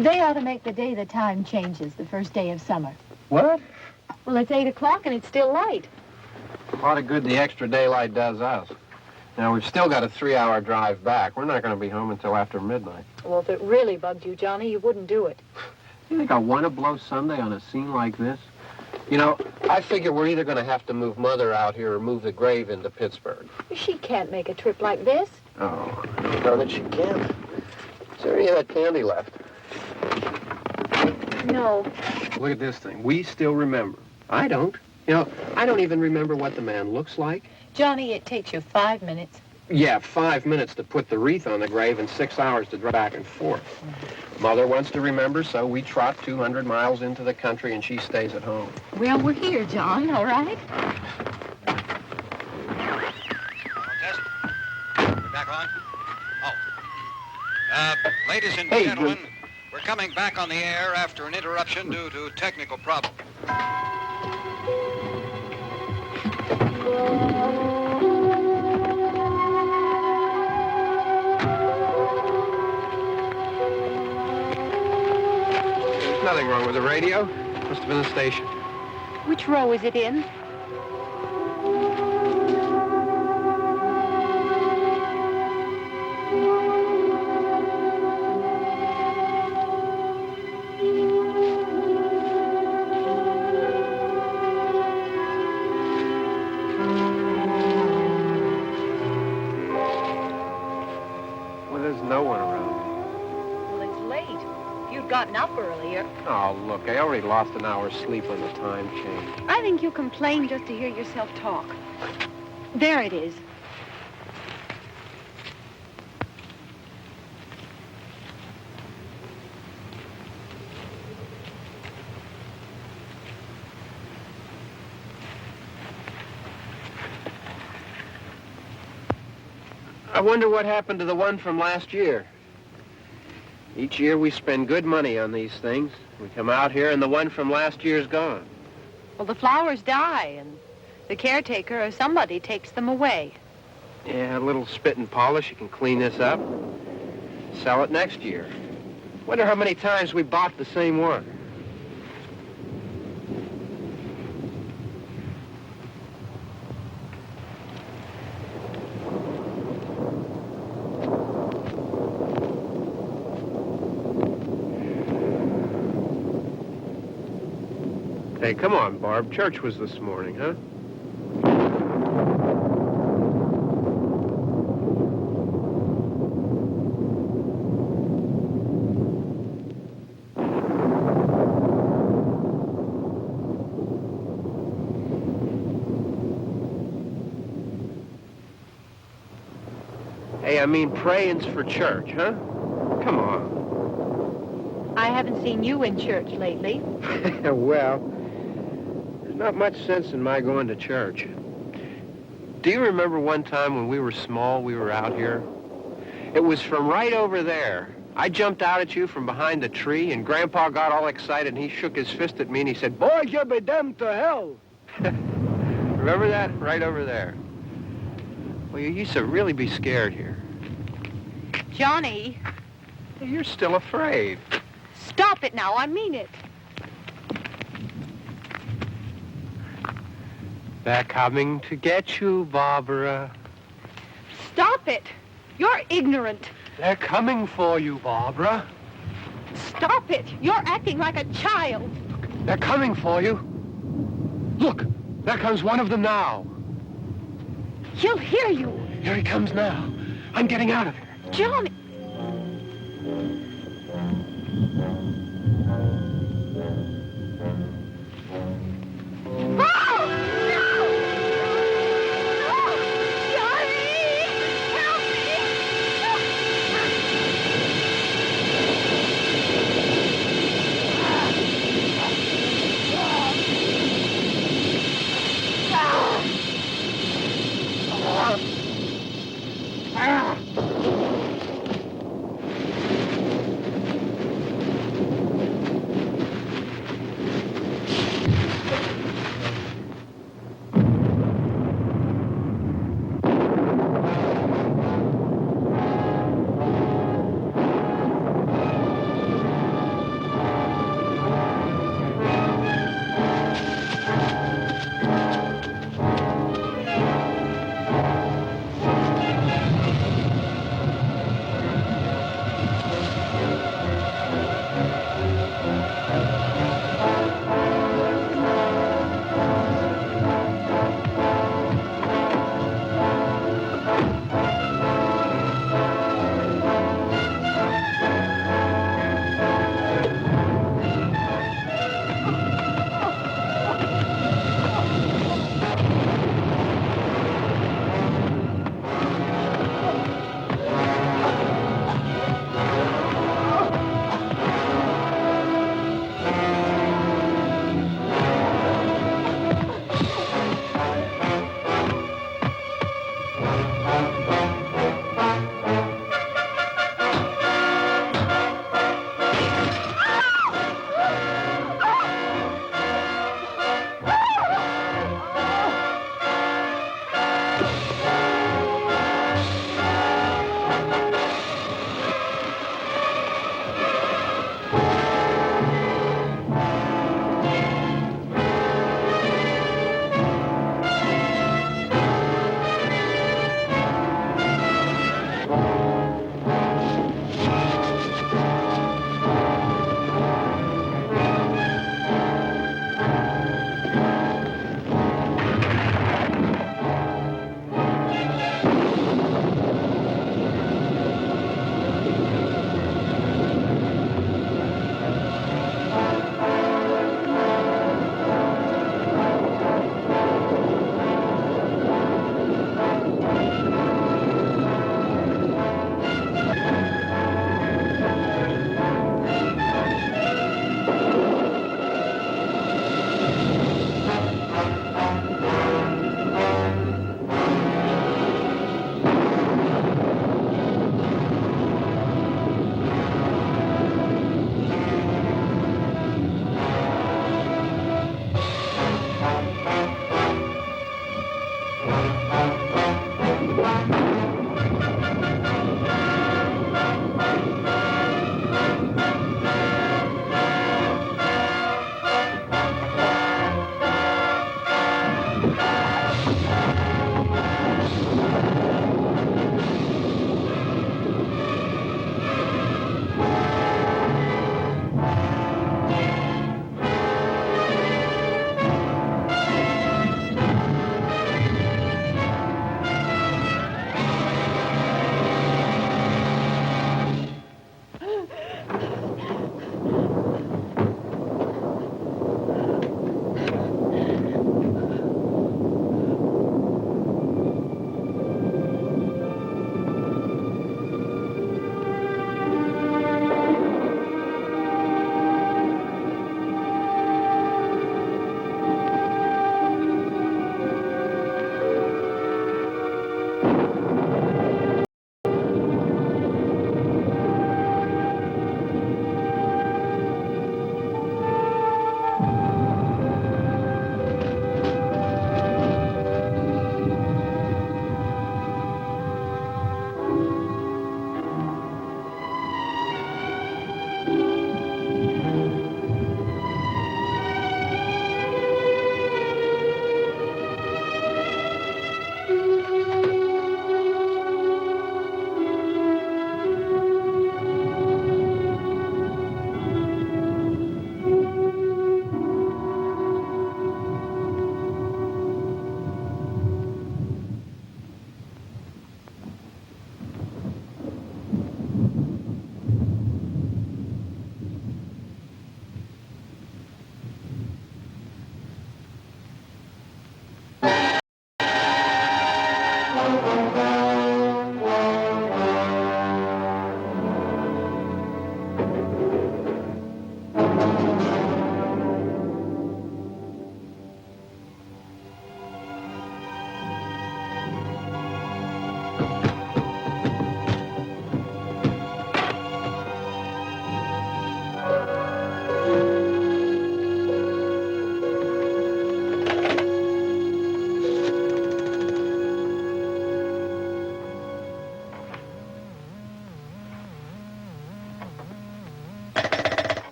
They ought to make the day the time changes, the first day of summer. What? Well, it's 8 o'clock and it's still light. A lot of good the extra daylight does us. Now, we've still got a 3-hour drive back. We're not going to be home until after midnight. Well, if it really bugged you, Johnny, you wouldn't do it. You think I want to blow Sunday on a scene like this? You know, I figure we're either going to have to move Mother out here or move the grave into Pittsburgh. She can't make a trip like this. Oh, I don't know that she can. Is there any of that candy left? No. Look at this thing. We still remember. I don't. You know, I don't even remember what the man looks like. Johnny, it takes you 5 minutes. Yeah, 5 minutes to put the wreath on the grave and 6 hours to drive back and forth. Mother wants to remember, so we trot 200 miles into the country and she stays at home. Well, we're here, John, all right? Test. We're back on? Oh. Ladies and gentlemen, we're coming back on the air after an interruption due to technical problem. There's nothing wrong with the radio. Must have been the station. Which row is it in? Gotten up earlier. Oh, look, I already lost an hour's sleep on the time change. I think you complain just to hear yourself talk. There it is. I wonder what happened to the one from last year. Each year we spend good money on these things. We come out here and the one from last year's gone. Well, the flowers die and the caretaker or somebody takes them away. Yeah, a little spit and polish. You can clean this up. Sell it next year. Wonder how many times we bought the same one. Hey, come on, Barb. Church was this morning, huh? Hey, I mean, praying's for church, huh? Come on. I haven't seen you in church lately. Well, not much sense in my going to church. Do you remember one time when we were small, we were out here? It was from right over there. I jumped out at you from behind the tree, and Grandpa got all excited, and he shook his fist at me, and he said, "Boy, you be damned to hell." Remember that? Right over there. Well, you used to really be scared here. Johnny, You're still afraid. stop it now. I mean it. They're coming to get you, Barbara. Stop it. You're ignorant. They're coming for you, Barbara. Stop it. You're acting like a child. They're coming for you. Look, there comes one of them now. He'll hear you. Here he comes now. I'm getting out of here. Johnny.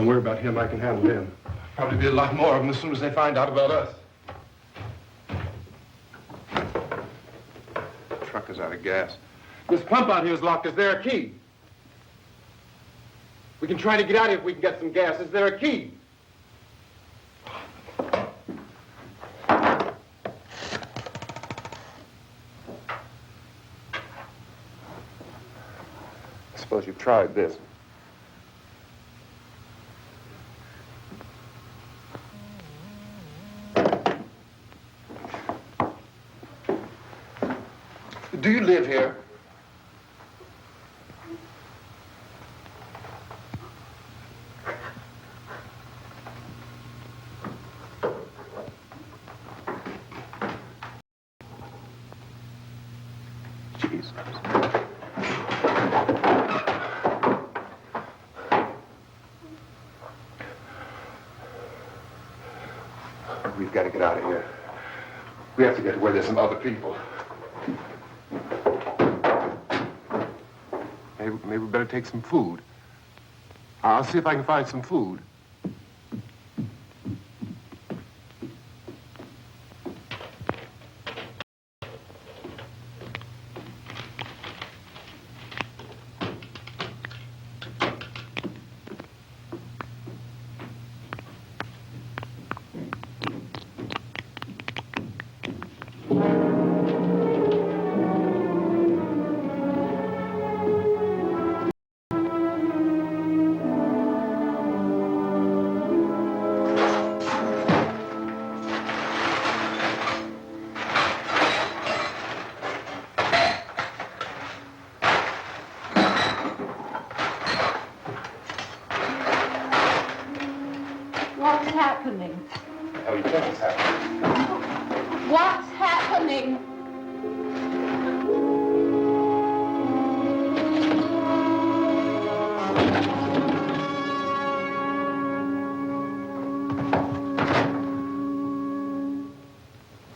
Don't worry about him. I can handle him. Probably be a lot more of them as soon as they find out about us. The truck is out of gas. This pump out here is locked. Is there a key? We can try to get out of here if we can get some gas. Is there a key? I suppose you've tried this. Do you live here? Jesus. We've got to get out of here. We have to get to where there's some other people. Maybe we better take some food. I'll see if I can find some food. What's happening? How do you think it's happening? What's happening?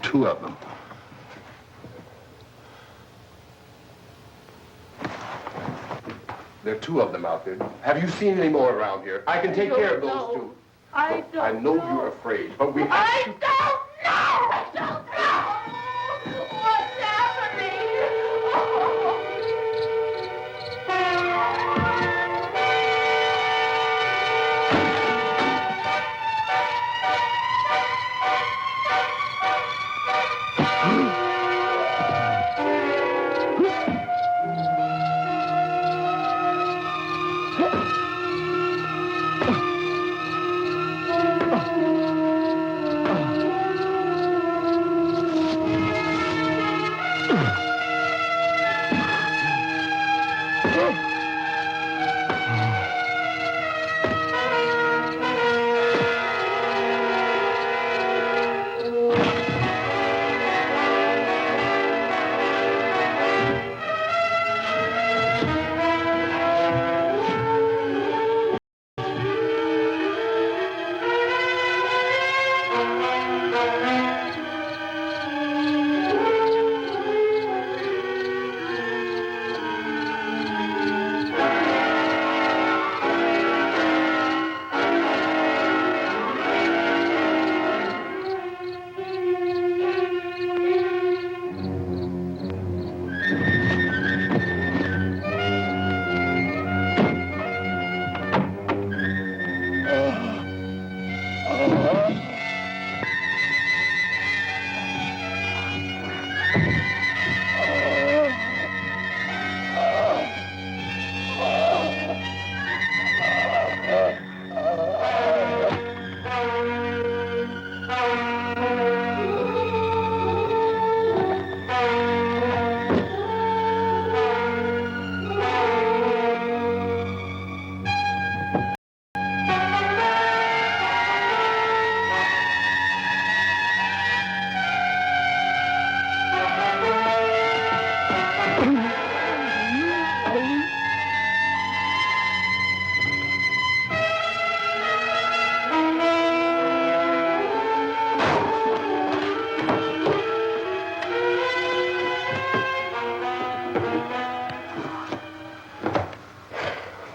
Two of them. There are two of them out there. Have you seen any more around here? I can take care of those two. I don't I know you're afraid, but we have to... I don't know! I don't know! What's happening?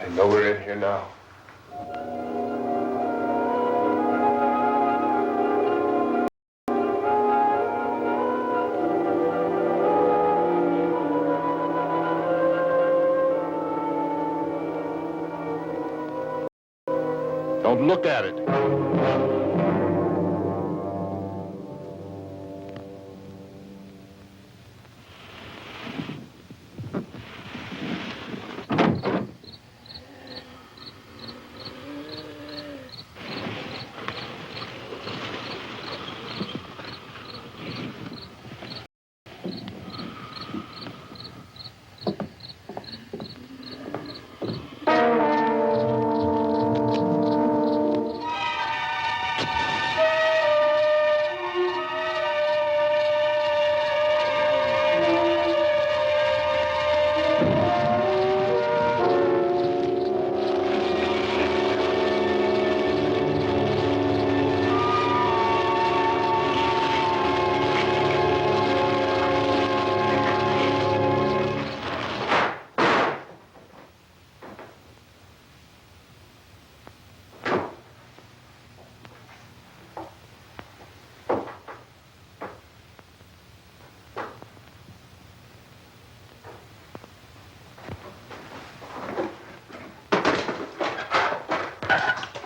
They know we're in here now. Don't look at it.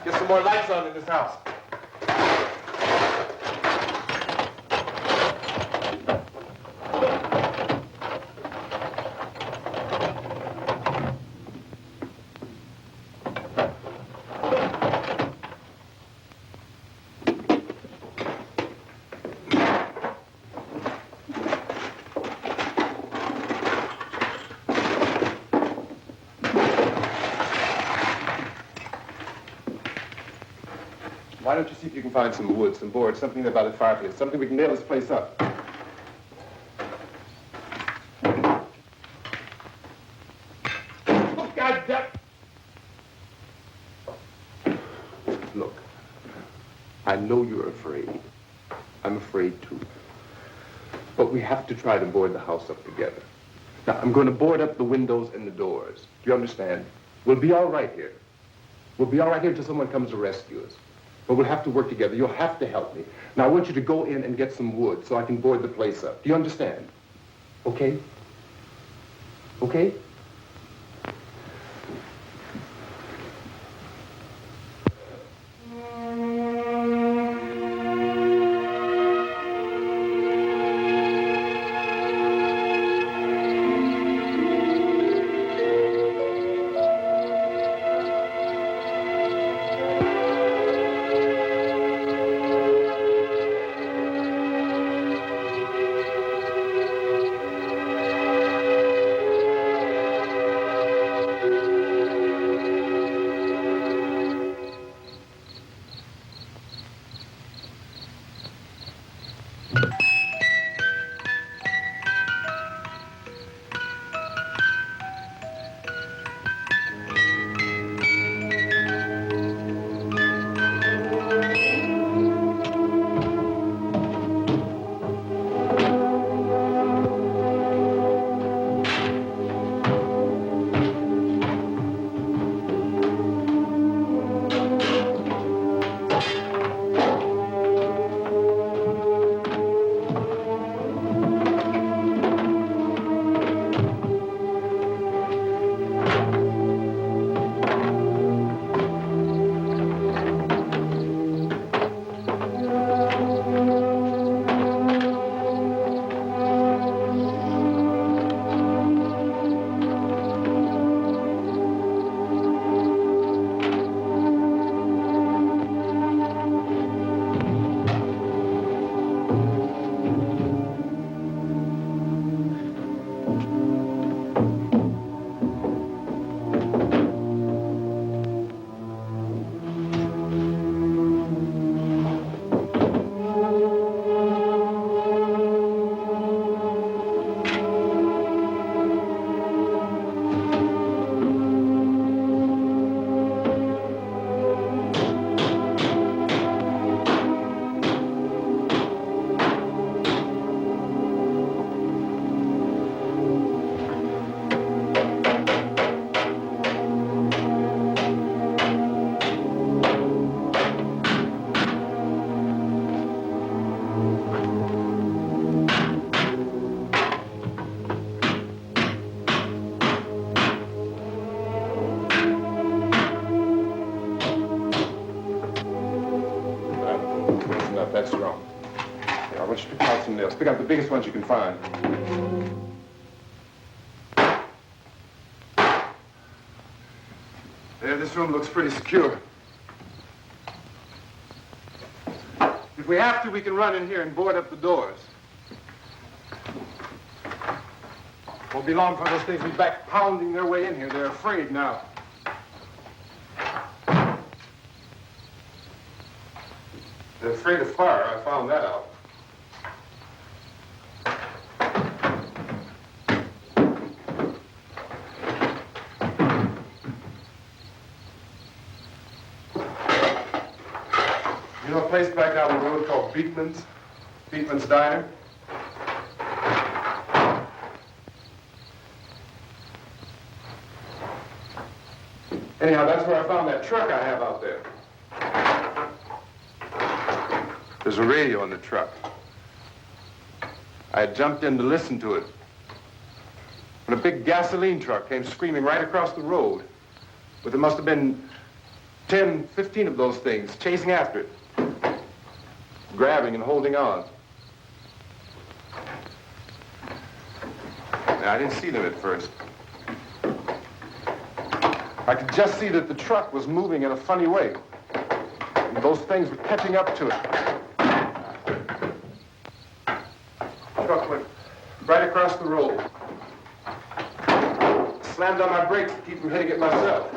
Get some more lights on in this house. Why don't you see if you can find some wood, some board, something about a fireplace, something we can nail this place up. Oh, God damn! Look, I know you're afraid. I'm afraid too. But we have to try to board the house up together. Now, I'm going to board up the windows and the doors. Do you understand? We'll be all right here. We'll be all right here until someone comes to rescue us. But we'll have to work together. You'll have to help me. Now, I want you to go in and get some wood so I can board the place up. Do you understand? Okay? Okay? want you to pick out some nails. Pick out the biggest ones you can find. There, this room looks pretty secure. If we have to, we can run in here and board up the doors. Won't be long for those things to be back pounding their way in here. They're afraid now. They're afraid of fire. I found that out. You know a place back down the road called Beekman's Diner? Anyhow, that's where I found that truck I have out there. There's a radio on the truck. I had jumped in to listen to it when a big gasoline truck came screaming right across the road. But there must have been 10, 15 of those things chasing after it, grabbing and holding on. Now, I didn't see them at first. I could just see that the truck was moving in a funny way. And those things were catching up to it. The truck went right across the road. Slammed on my brakes to keep from hitting it myself.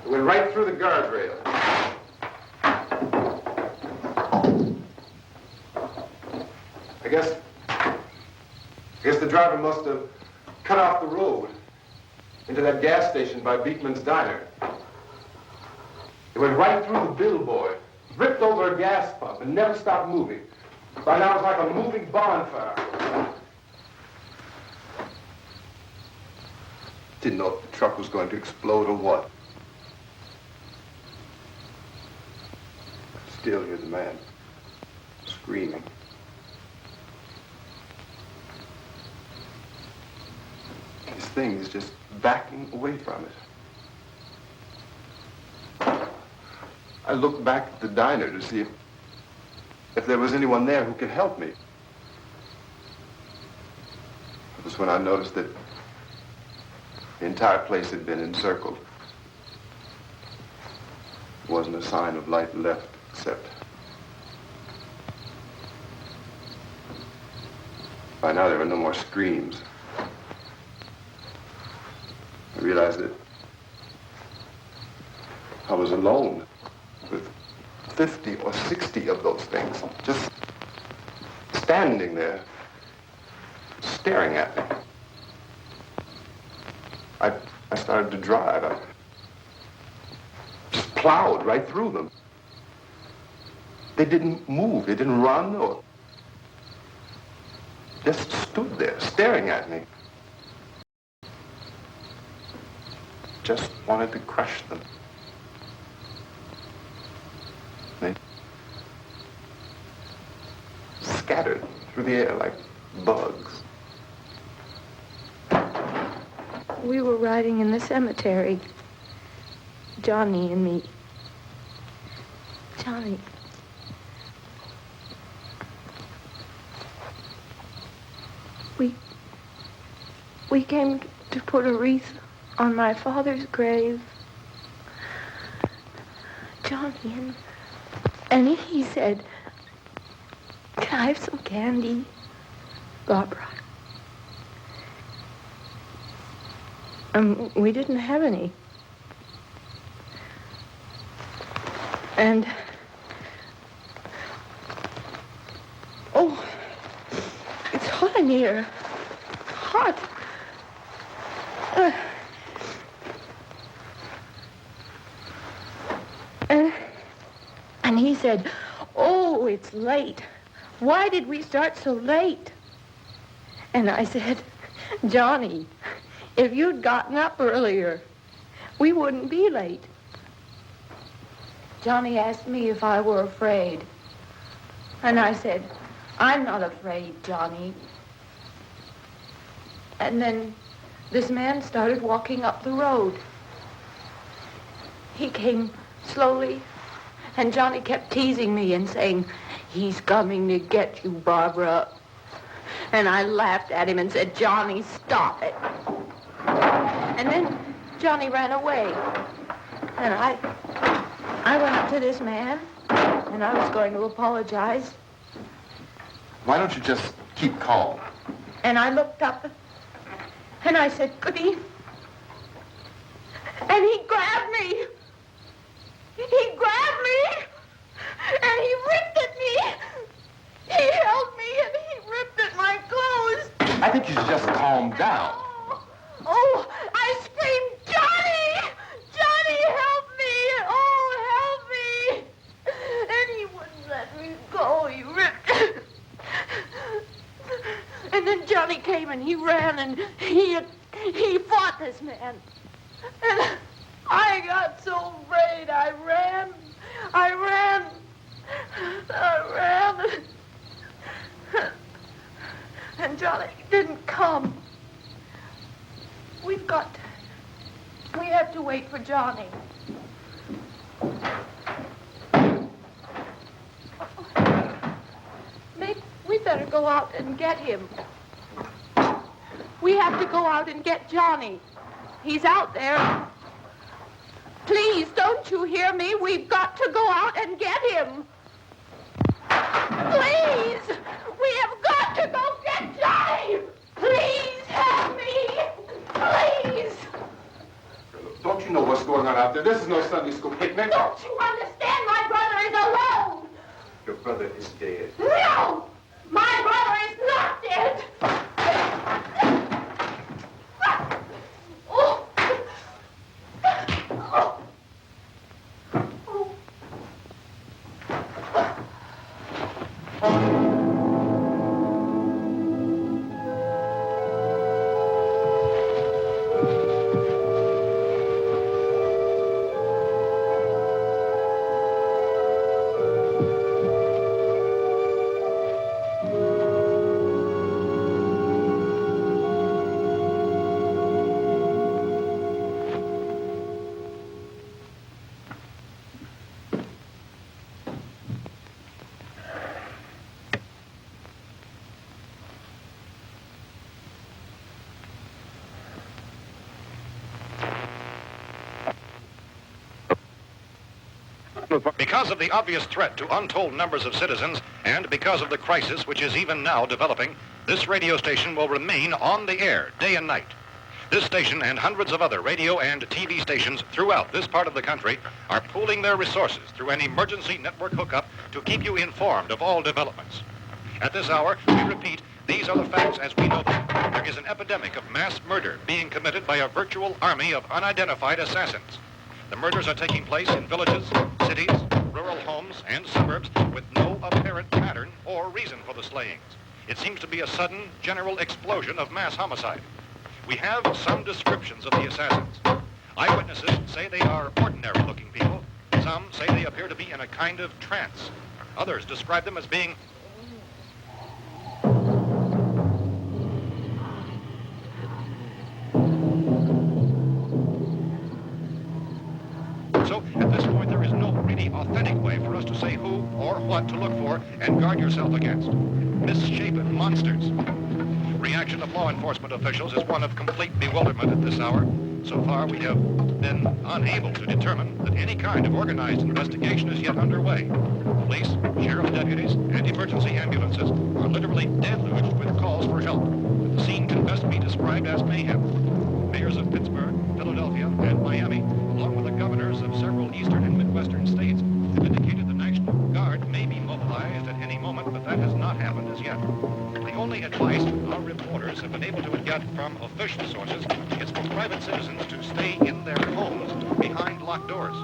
It went right through the guardrail. I guess the driver must have cut off the road into that gas station by Beekman's Diner. It went right through the billboard, ripped over a gas pump, and never stopped moving. By now, it was like a moving bonfire. Didn't know if the truck was going to explode or what. Still, here's the man, screaming. This thing is just backing away from it. I looked back at the diner to see if there was anyone there who could help me. It was when I noticed that the entire place had been encircled. There wasn't a sign of light left, except by now there were no more screams. I realized that I was alone with 50 or 60 of those things, just standing there, staring at me. I started to drive. I just plowed right through them. They didn't move. They didn't run or just stood there staring at me. Just wanted to crush them. They scattered through the air like bugs. We were riding in the cemetery, Johnny and me. Johnny. We came to put a wreath on my father's grave. Johnny, and he said, "Can I have some candy, Barbara?" We didn't have any. And, oh, it's hot in here. Hot. And he said, "Oh, it's late. Why did we start so late?" And I said, "Johnny, if you'd gotten up earlier, we wouldn't be late." Johnny asked me if I were afraid. And I said, "I'm not afraid, Johnny." And then this man started walking up the road. He came slowly, and Johnny kept teasing me and saying, "He's coming to get you, Barbara." And I laughed at him and said, "Johnny, stop it." And then Johnny ran away. And I went up to this man, and I was going to apologize. Why don't you just keep calm? And I looked up, and I said, "Goody." And he grabbed me. He grabbed me, and he ripped at me. He held me, and he ripped at my clothes. I think you should just calm down. Oh, I screamed, "Johnny! Johnny, help me! Oh, help me!" And he wouldn't let me go. He ripped. And then Johnny came and he ran and he fought this man. And I got so afraid. I ran. And Johnny didn't come. We have to wait for Johnny. We better go out and get him. We have to go out and get Johnny. He's out there. Please, don't you hear me? We've got to go out and get him. Please! We have got to go get Johnny! Please help me! Please! Don't you know what's going on out there? This is no Sunday school picnic. Don't you understand? My brother is alone! Your brother is dead. No! My brother is not dead! Oh. Oh. Because of the obvious threat to untold numbers of citizens, and because of the crisis which is even now developing, this radio station will remain on the air day and night. This station and hundreds of other radio and TV stations throughout this part of the country are pooling their resources through an emergency network hookup to keep you informed of all developments. At this hour, we repeat, these are the facts as we know them. There is an epidemic of mass murder being committed by a virtual army of unidentified assassins. The murders are taking place in villages, cities, rural homes, and suburbs with no apparent pattern or reason for the slayings. It seems to be a sudden, general explosion of mass homicide. We have some descriptions of the assassins. Eyewitnesses say they are ordinary-looking people. Some say they appear to be in a kind of trance. Others describe them as being So, at this point, there is no really authentic way for us to say who or what to look for and guard yourself against. Misshapen monsters. Reaction of law enforcement officials is one of complete bewilderment at this hour. So far, we have been unable to determine that any kind of organized investigation is yet underway. Police, sheriff's deputies, and emergency ambulances are literally deluged with calls for help. The scene can best be described as mayhem. Mayors of Pittsburgh, Philadelphia, and Miami, along with the governors of several eastern and midwestern states, have indicated the National Guard may be mobilized at any moment, but that has not happened as yet. The only advice our reporters have been able to get from official sources is for private citizens to stay in their homes behind locked doors.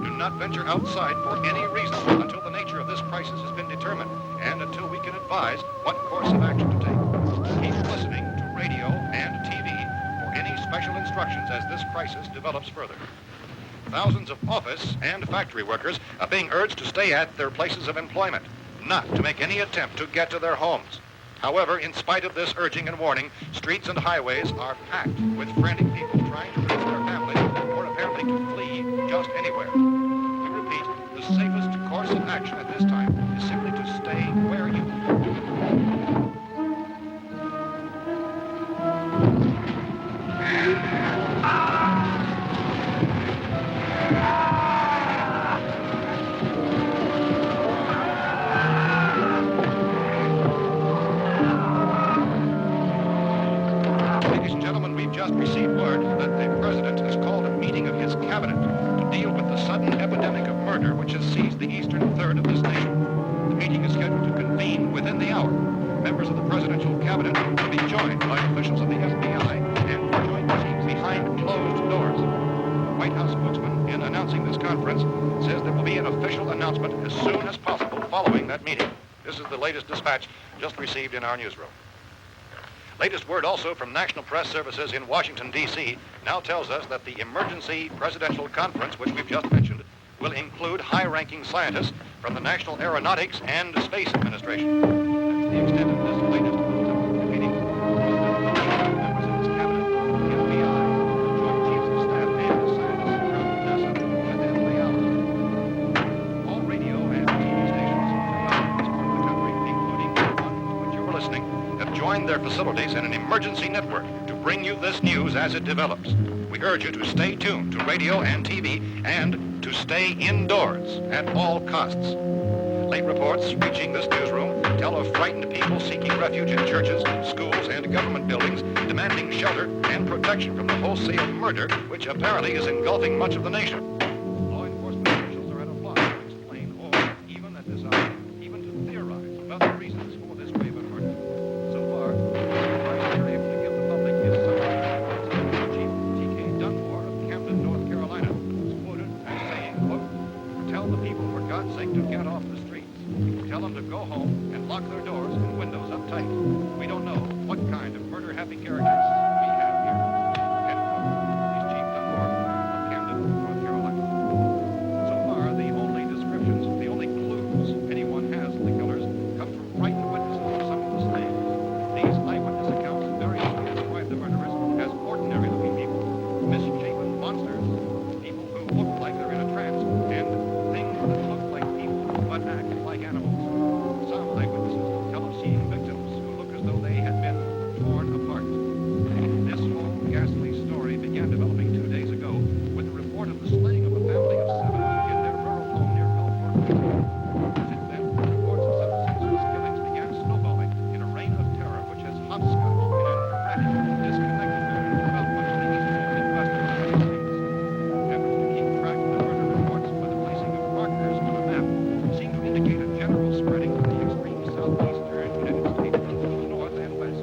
Do not venture outside for any reason until the nature of this crisis has been determined and until we can advise what course of action to take. Keep listening to radio and TV for any special instructions as this crisis develops further. Thousands of office and factory workers are being urged to stay at their places of employment, not to make any attempt to get to their homes. However, in spite of this urging and warning, streets and highways are packed with frantic people trying to reach their families or apparently to flee just anywhere. We repeat, the safest course of action at this time is simply to stay where you Ladies and gentlemen, we've just received word that the president has called a meeting of his cabinet to deal with the sudden epidemic of murder which has seized the eastern third of this nation. The meeting is scheduled to convene within the hour. Members of the presidential cabinet will be joined by officials of the FBI and joint meetings behind closed doors. The White House spokesman, in announcing this conference, says there will be an official announcement as soon as possible following that meeting. This is the latest dispatch just received in our newsroom. Latest word also from National Press Services in Washington, D.C. now tells us that the emergency presidential conference, which we've just mentioned, will include high-ranking scientists from the National Aeronautics and Space Administration. That's the extent of this latest meeting. Members of his cabinet, the FBI, the Joint Chiefs of Staff, and the scientists from NASA within the hour. All radio and TV stations throughout this part of the country, including the one to which you're listening, have joined their facilities in an emergency network to bring you this news as it develops. We urge you to stay tuned to radio and TV and to stay indoors at all costs. Late reports reaching this newsroom tell of frightened people seeking refuge in churches, schools, and government buildings, demanding shelter and protection from the wholesale murder which apparently is engulfing much of the nation. Law enforcement officials are at a loss to explain or even at this hour, even to theorize about the reasons for this wave of murder. So far, the advice they're able to give the public is summary. Chief T.K. Dunmore of Camden, North Carolina, is quoted as saying, quote, "Tell the people, for God's sake, to get off the streets. Tell them to go home and lock their doors and windows up tight. We don't know what kind of murder-happy characters we have here." End quote. He's Chief Dunmore of Camden, North Carolina. So far, the only descriptions, the only clues anyone has of the killers come from frightened witnesses of some of the slaves. These eyewitness accounts variously describe the murderers as ordinary-looking people, misshapen monsters, people who look like they're in a trance, and things that look like people but act like animals. Some eyewitnesses tell of seeing victims who look as though they had been torn apart. This whole ghastly story began developing 2 days ago with the report of the slaying of a family of 7 in their rural home near Gulfport. Since then, reports of such senseless killings began snowballing in a reign of terror which has hopscotched in an erratic, disconnected manner throughout much of the eastern Midwest of the United States. Efforts to keep track of the murder reports by the placing of markers on a map seem to indicate a general spreading of the extreme southeastern United States to the north and west.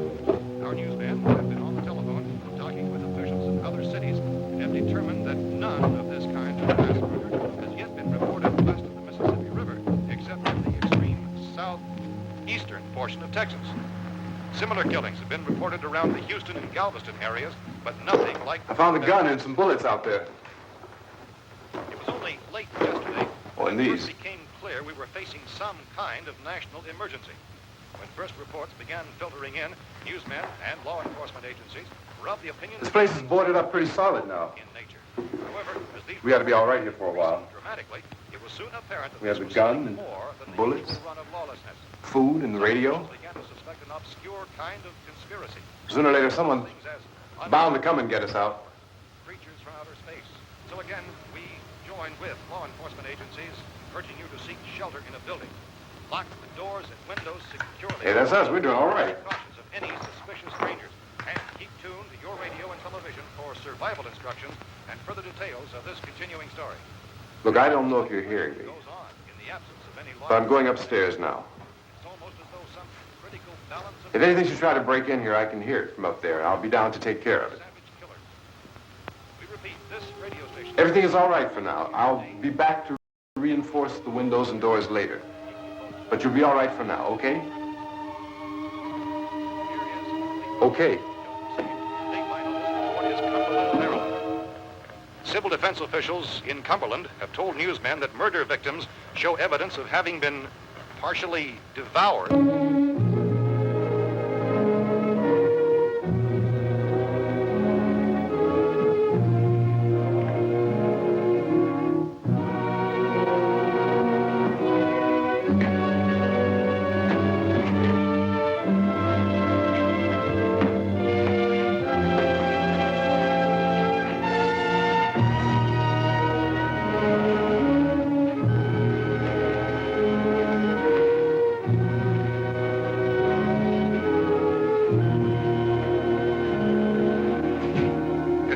Our newsmen have been on the telephone talking with officials in other cities and have determined that none of this kind of mass murder has yet been reported west of the Mississippi River, except in the extreme southeastern portion of Texas. Similar killings have been reported around the Houston and Galveston areas, but nothing like I found a gun and some bullets out there. It was only late yesterday Oh, and when these. it became clear we were facing some kind of national emergency. When first reports began filtering in, newsmen and law enforcement agencies were of the opinion This place is boarded up pretty solid now. in nature. However, as these We ought to be all right here for a while. dramatically, it was soon apparent that We have this the was gun something and more than the bullets. usual run of lawlessness. Food and the radio. Some began to suspect an obscure kind of conspiracy. Sooner or later, someone's Things as bound to come and get us out. creatures from outer space. So again, we join with law enforcement agencies, urging you to seek shelter in a building. Lock the doors and windows securely. Hey, that's us. We're doing all right. Precautions of any suspicious strangers. And keep tuned to your radio and television for survival instructions and further details of this continuing story. Look, I don't know if you're hearing me, Goes on in the absence of any law. but I'm going upstairs now. It's almost as though some critical balance of If anything should try to break in here, I can hear it from up there, and I'll be down to take care of it. savage killers. We repeat, this radio station. Everything is all right for now. I'll be back to reinforce the windows and doors later. But you'll be all right for now, okay? Okay. Civil defense officials in Cumberland have told newsmen that murder victims show evidence of having been partially devoured.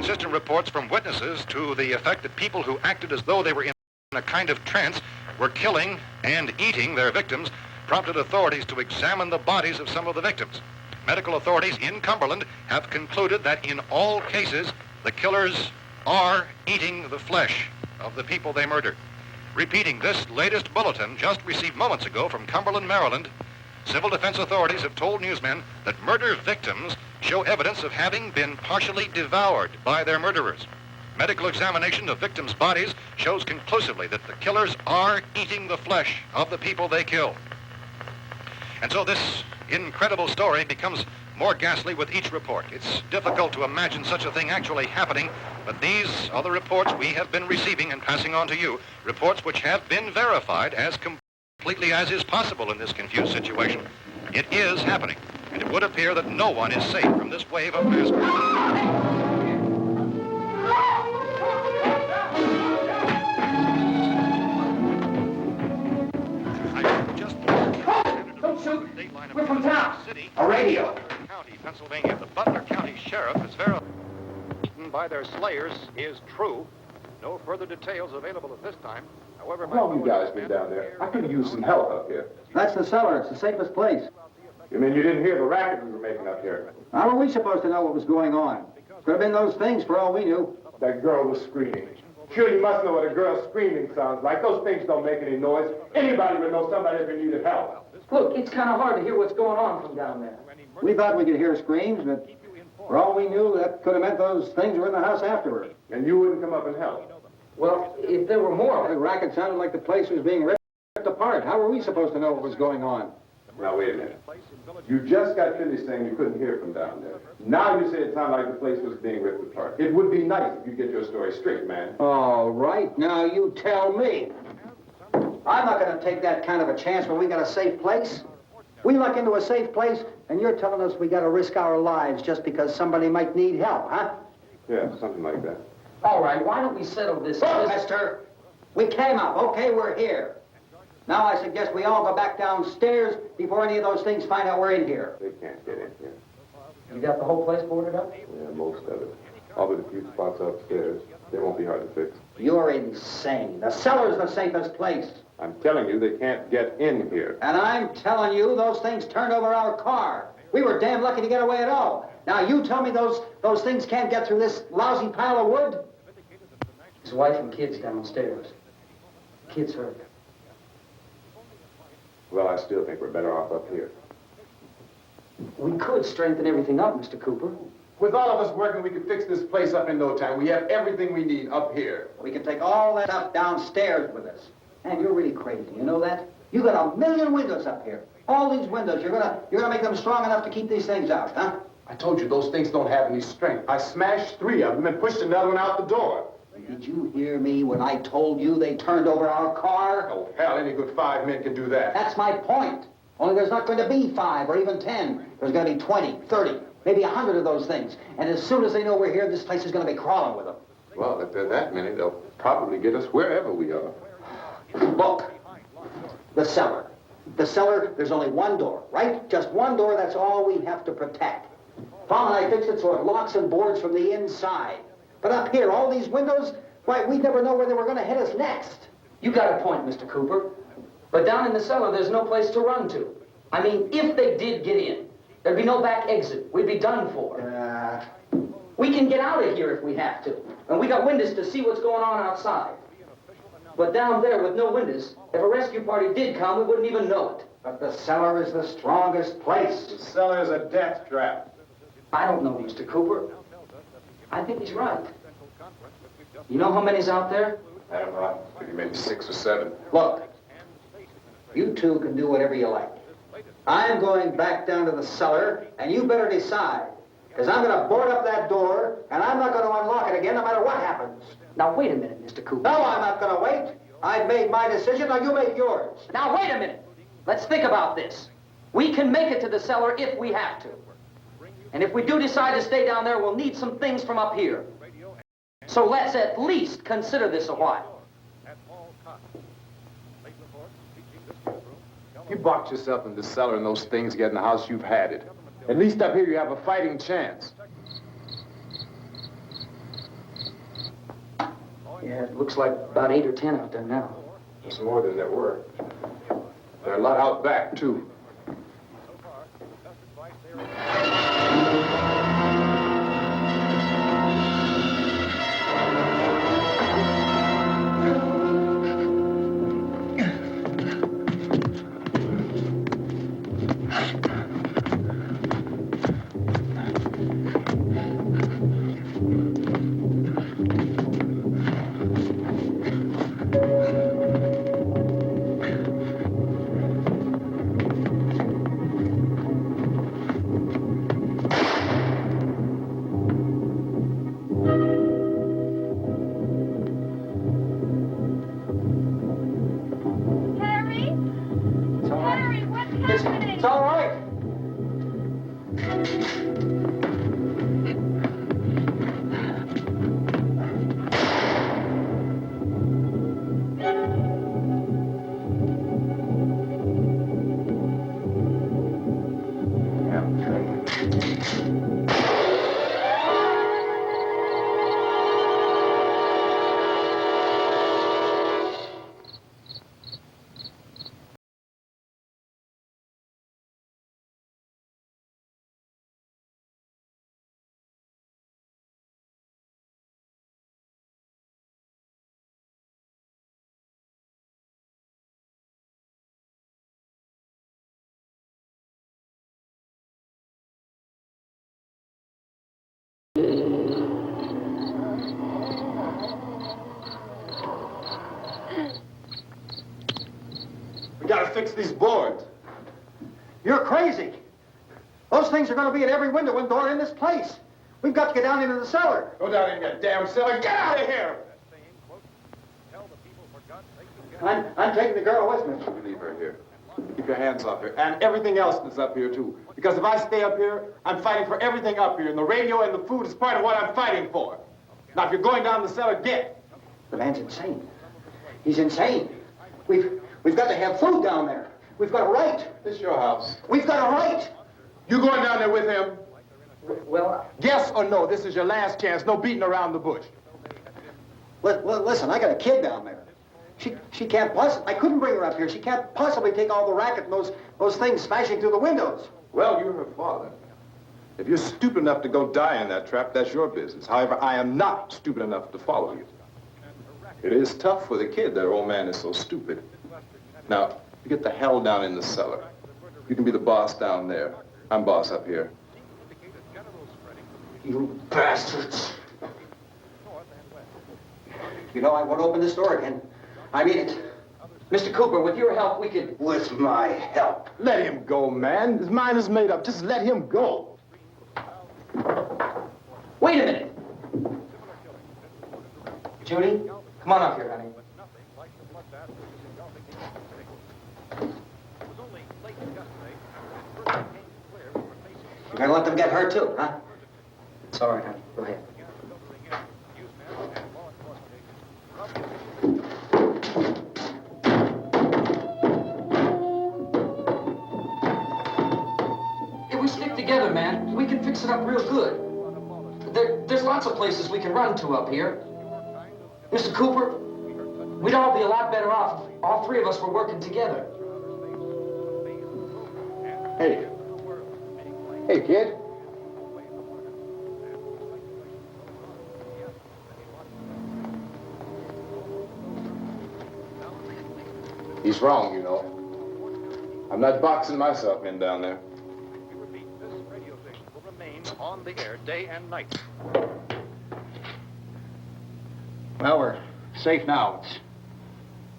inconsistent reports from witnesses to the effect that people who acted as though they were in a kind of trance were killing and eating their victims prompted authorities to examine the bodies of some of the victims. Medical authorities in Cumberland have concluded that in all cases, the killers are eating the flesh of the people they murdered. Repeating this latest bulletin just received moments ago from Cumberland, Maryland, civil defense authorities have told newsmen that murder victims show evidence of having been partially devoured by their murderers. Medical examination of victims' bodies shows conclusively that the killers are eating the flesh of the people they killed. And so this incredible story becomes more ghastly with each report. It's difficult to imagine such a thing actually happening, but these are the reports we have been receiving and passing on to you, reports which have been verified as completely as is possible in this confused situation. It is happening, and it would appear that no one is safe from this wave of mass murder. We're from town. A radio. County, Pennsylvania. The Butler County Sheriff is verified by their slayers is true. No further details available at this time. However, How long you guys been down there? I could use some help up here. That's the cellar. It's the safest place. You mean you didn't hear the racket we were making up here? How were we supposed to know what was going on? Could have been those things for all we knew. That girl was screaming. Sure, you must know what a girl screaming sounds like. Those things don't make any noise. Anybody would know somebody ever needed help. Look, it's kind of hard to hear what's going on from down there. We thought we could hear screams, but for all we knew, that could have meant those things were in the house afterward. And you wouldn't come up and help? Well, if there were more... The racket sounded like the place was being ripped apart. How were we supposed to know what was going on? Now, wait a minute. You just got finished saying you couldn't hear from down there. Now you say it sounded like the place was being ripped apart. It would be nice if you get your story straight, man. All right, now you tell me. I'm not going to take that kind of a chance when we got a safe place. We luck into a safe place, and you're telling us we got to risk our lives just because somebody might need help, huh? Yeah, something like that. All right, why don't we settle this? Look, mister, we came up. Okay, we're here. Now I suggest we all go back downstairs before any of those things find out we're in here. They can't get in here. You got the whole place boarded up? Yeah, most of it. All but a few spots upstairs. They won't be hard to fix. You're insane. The cellar's the safest place. I'm telling you, they can't get in here. And I'm telling you, those things turned over our car. We were damn lucky to get away at all. Now you tell me those things can't get through this lousy pile of wood? His wife and kids downstairs. Kids hurt. Well, I still think we're better off up here. We could strengthen everything up, Mr. Cooper. With all of us working, we could fix this place up in no time. We have everything we need up here. We can take all that stuff downstairs with us. Man, you're really crazy, you know that? You got a million windows up here. All these windows, you're gonna make them strong enough to keep these things out, huh? I told you those things don't have any strength. I smashed 3 of them and pushed another one out the door. Did you hear me when I told you they turned over our car? Oh, hell, any good 5 men can do that. That's my point. Only there's not going to be 5 or even 10. There's going to be 20, 30, maybe 100 of those things. And as soon as they know we're here, this place is going to be crawling with them. Well, if there are that many, they'll probably get us wherever we are. Look, the cellar. The cellar, there's only one door, right? Just one door, that's all we have to protect. Tom and I fixed it so it locks and boards from the inside. But up here, all these windows, why, we'd never know where they were going to hit us next. You got a point, Mr. Cooper. But down in the cellar, there's no place to run to. I mean, if they did get in, there'd be no back exit. We'd be done for. We can get out of here if we have to. And we got windows to see what's going on outside. But down there with no windows, if a rescue party did come, we wouldn't even know it. But the cellar is the strongest place. The cellar is a death trap. I don't know, Mr. Cooper. I think he's right. You know how many's out there? I don't know. Maybe 6 or 7. Look, you two can do whatever you like. I'm going back down to the cellar, and you better decide. Because I'm going to board up that door, and I'm not going to unlock it again no matter what happens. Now, wait a minute, Mr. Cooper. No, I'm not going to wait. I've made my decision, now you make yours. Now, wait a minute. Let's think about this. We can make it to the cellar if we have to. And if we do decide to stay down there, we'll need some things from up here. So let's at least consider this a while. You box yourself in the cellar and those things get in the house, you've had it. At least up here you have a fighting chance. Yeah, it looks like about 8 or 10 out there now. There's more than there were. There are a lot out back, too. We gotta fix these boards. You're crazy. Those things are going to be at every window and door in this place. We've got to get down into the cellar. Go down in that damn cellar. Get out of here! I'm taking the girl with me. You leave her here. Keep your hands off her. And everything else that's up here, too. Because if I stay up here, I'm fighting for everything up here. And the radio and the food is part of what I'm fighting for. Now, if you're going down the cellar, get. The man's insane. He's insane. We've got to have food down there. We've got a right. This is your house. We've got a right. You going down there with him? Well, Yes or no? This is your last chance. No beating around the bush. Listen, I got a kid down there. She can't possibly, I couldn't bring her up here. She can't possibly take all the racket and those things smashing through the windows. Well, you're her father. If you're stupid enough to go die in that trap, that's your business. However, I am not stupid enough to follow you. It is tough for the kid that old man is so stupid. Now, you get the hell down in the cellar. You can be the boss down there. I'm boss up here. You bastards. You know, I won't open this door again. I mean it. Mr. Cooper, with your help, we could... With my help. Let him go, man. His mind is made up. Just let him go. Wait a minute. Judy, come on up here, honey. You're gonna let them get hurt too, huh? It's all right, honey. Go ahead. If we stick together, man, we can fix it up real good. There's lots of places we can run to up here. Mr. Cooper, we'd all be a lot better off if all three of us were working together. Hey. Hey, kid. He's wrong, you know. I'm not boxing myself in down there. We repeat, this radio station will remain on the air day and night. Well, we're safe now. It's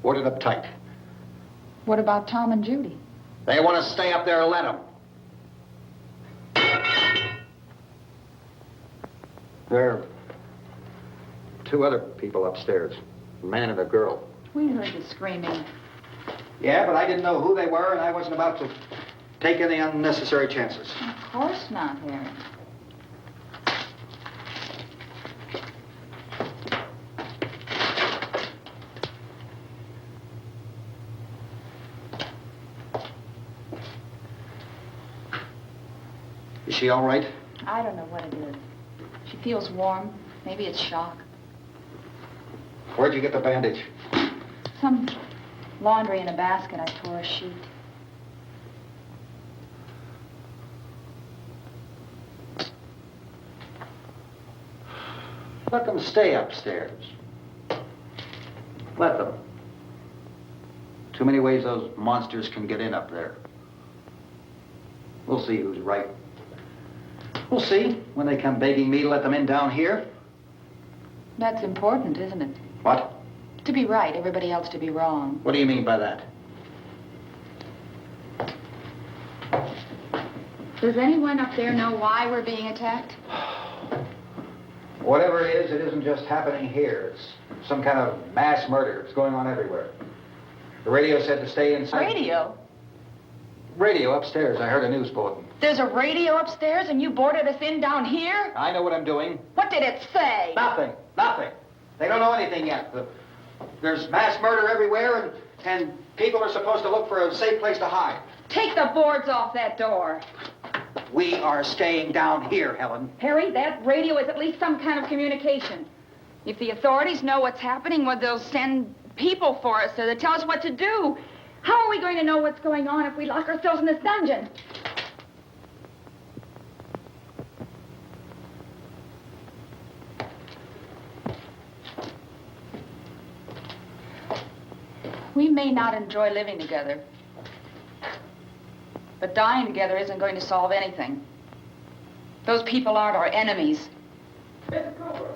boarded up tight. What about Tom and Judy? They want to stay up there, let them. There are two other people upstairs, a man and a girl. We heard the screaming. Yeah, but I didn't know who they were, and I wasn't about to take any unnecessary chances. Of course not, Harry. Is she all right? I don't know what it is. She feels warm. Maybe it's shock. Where'd you get the bandage? Some laundry in a basket. I tore a sheet. Let them stay upstairs. Let them. Too many ways those monsters can get in up there. We'll see who's right. We'll see when they come begging me to let them in down here. That's important, isn't it? What? To be right, everybody else to be wrong. What do you mean by that? Does anyone up there know why we're being attacked? Whatever it isn't just happening here. It's some kind of mass murder. It's going on everywhere. The radio said to stay inside. Radio? Radio upstairs. I heard a news bulletin. There's a radio upstairs and you boarded us in down here? I know what I'm doing. What did it say? Nothing. Nothing. They don't know anything yet. There's mass murder everywhere, and people are supposed to look for a safe place to hide. Take the boards off that door. We are staying down here, Helen. Harry, that radio is at least some kind of communication. If the authorities know what's happening, well, they'll send people for us, so they'll tell us what to do. How are we going to know what's going on if we lock ourselves in this dungeon? We may not enjoy living together, but dying together isn't going to solve anything. Those people aren't our enemies. Mr. Cooper!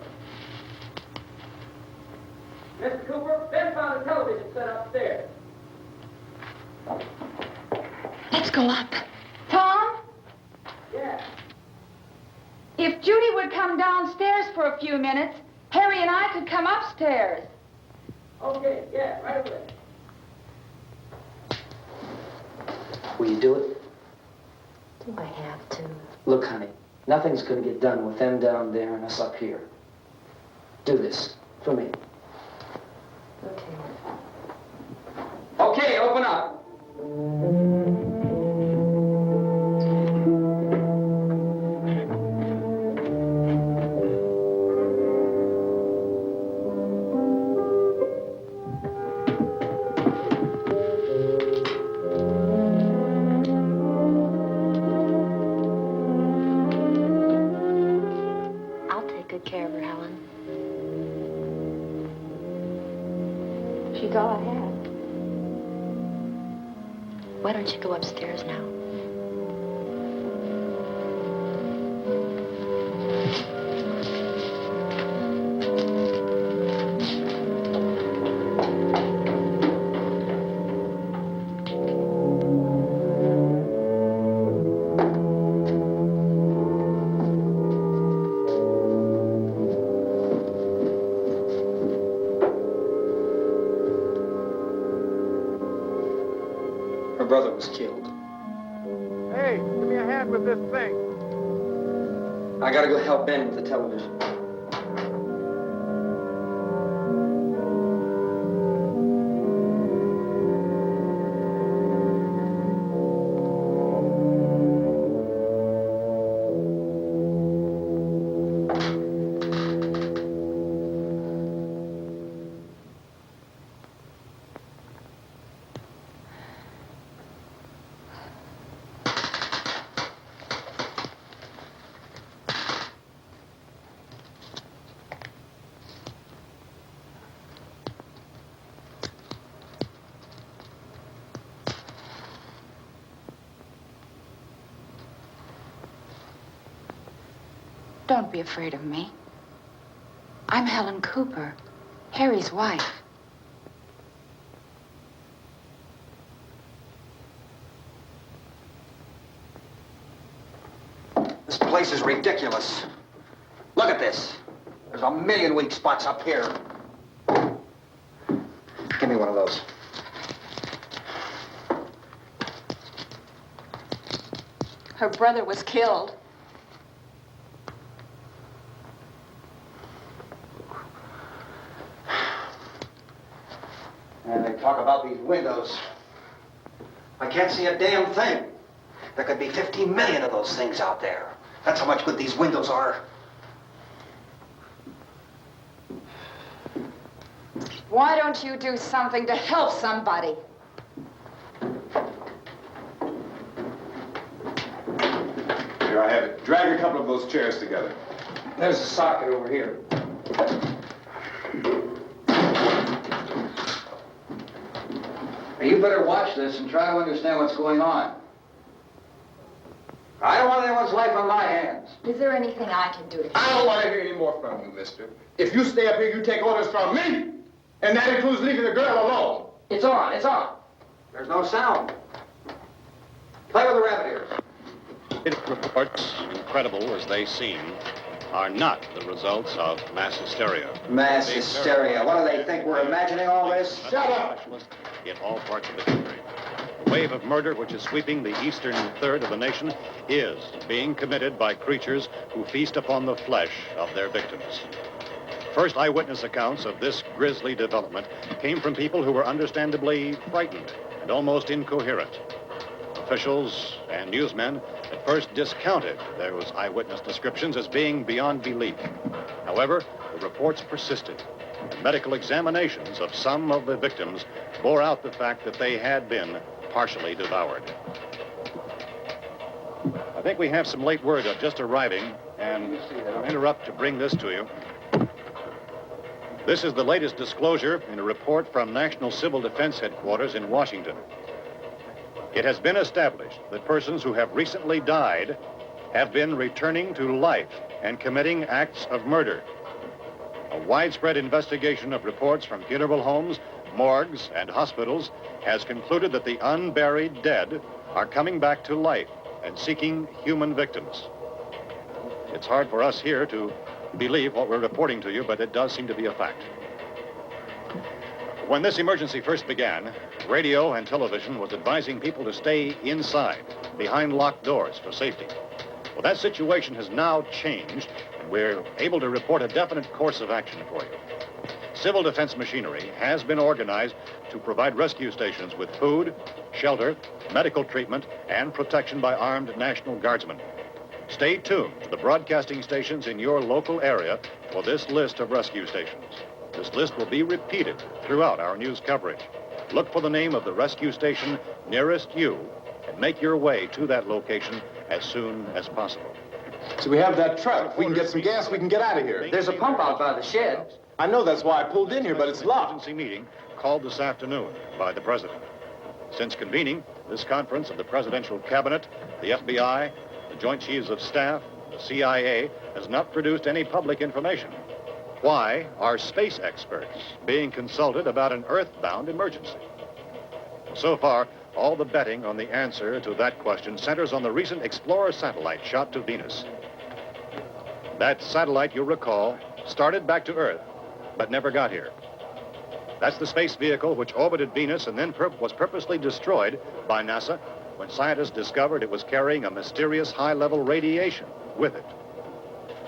Mr. Cooper, Ben found a television set upstairs. Let's go up. Tom? Yeah. If Judy would come downstairs for a few minutes, Harry and I could come upstairs. Okay, yeah, right away. Will you do it? Do I have to? Look, honey, nothing's going to get done with them down there and us up here. Do this for me. Okay. Okay, open up. I'll take good care of her, Helen. She's all I have. Why don't you go upstairs now? Her brother was killed. Hey, give me a hand with this thing. I gotta go help Ben with the television. Don't be afraid of me. I'm Helen Cooper, Harry's wife. This place is ridiculous. Look at this. There's a million weak spots up here. Give me one of those. Her brother was killed. And they talk about these windows. I can't see a damn thing. There could be 15 million of those things out there. That's how much good these windows are. Why don't you do something to help somebody? Here, I have it. Drag a couple of those chairs together. There's a socket over here. You better watch this and try to understand what's going on. I don't want anyone's life on my hands. Is there anything I can do to I don't want to hear any more from you, mister. If you stay up here, you take orders from me. And that includes leaving the girl alone. It's on, it's on. There's no sound. Play with the rabbit ears. Reports, incredible as they seem, are not the results of mass hysteria. Mass hysteria. What do they think? We're imagining all this? Shut up! In all parts of the country. The wave of murder which is sweeping the eastern third of the nation is being committed by creatures who feast upon the flesh of their victims. First eyewitness accounts of this grisly development came from people who were understandably frightened and almost incoherent. Officials and newsmen at first discounted those eyewitness descriptions as being beyond belief. However, the reports persisted. And medical examinations of some of the victims bore out the fact that they had been partially devoured. I think we have some late word just arriving, and I'll interrupt to bring this to you. This is the latest disclosure in a report from National Civil Defense Headquarters in Washington. It has been established that persons who have recently died have been returning to life and committing acts of murder. A widespread investigation of reports from funeral homes, morgues, and hospitals has concluded that the unburied dead are coming back to life and seeking human victims. It's hard for us here to believe what we're reporting to you, but it does seem to be a fact. When this emergency first began, radio and television was advising people to stay inside, behind locked doors for safety. Well, that situation has now changed, and we're able to report a definite course of action for you. Civil defense machinery has been organized to provide rescue stations with food, shelter, medical treatment, and protection by armed National Guardsmen. Stay tuned to the broadcasting stations in your local area for this list of rescue stations. This list will be repeated throughout our news coverage. Look for the name of the rescue station nearest you and make your way to that location as soon as possible. So we have that truck. If we can get some gas, we can get out of here. There's a pump out by the shed. I know, that's why I pulled in here, but it's locked. Emergency meeting called this afternoon by the president. Since convening this conference of the presidential cabinet, the FBI, the Joint Chiefs of Staff, the CIA has not produced any public information. Why are space experts being consulted about an earthbound emergency? So far, all the betting on the answer to that question centers on the recent Explorer satellite shot to Venus. That satellite, you'll recall, started back to Earth, but never got here. That's the space vehicle which orbited Venus and then was purposely destroyed by NASA when scientists discovered it was carrying a mysterious high-level radiation with it.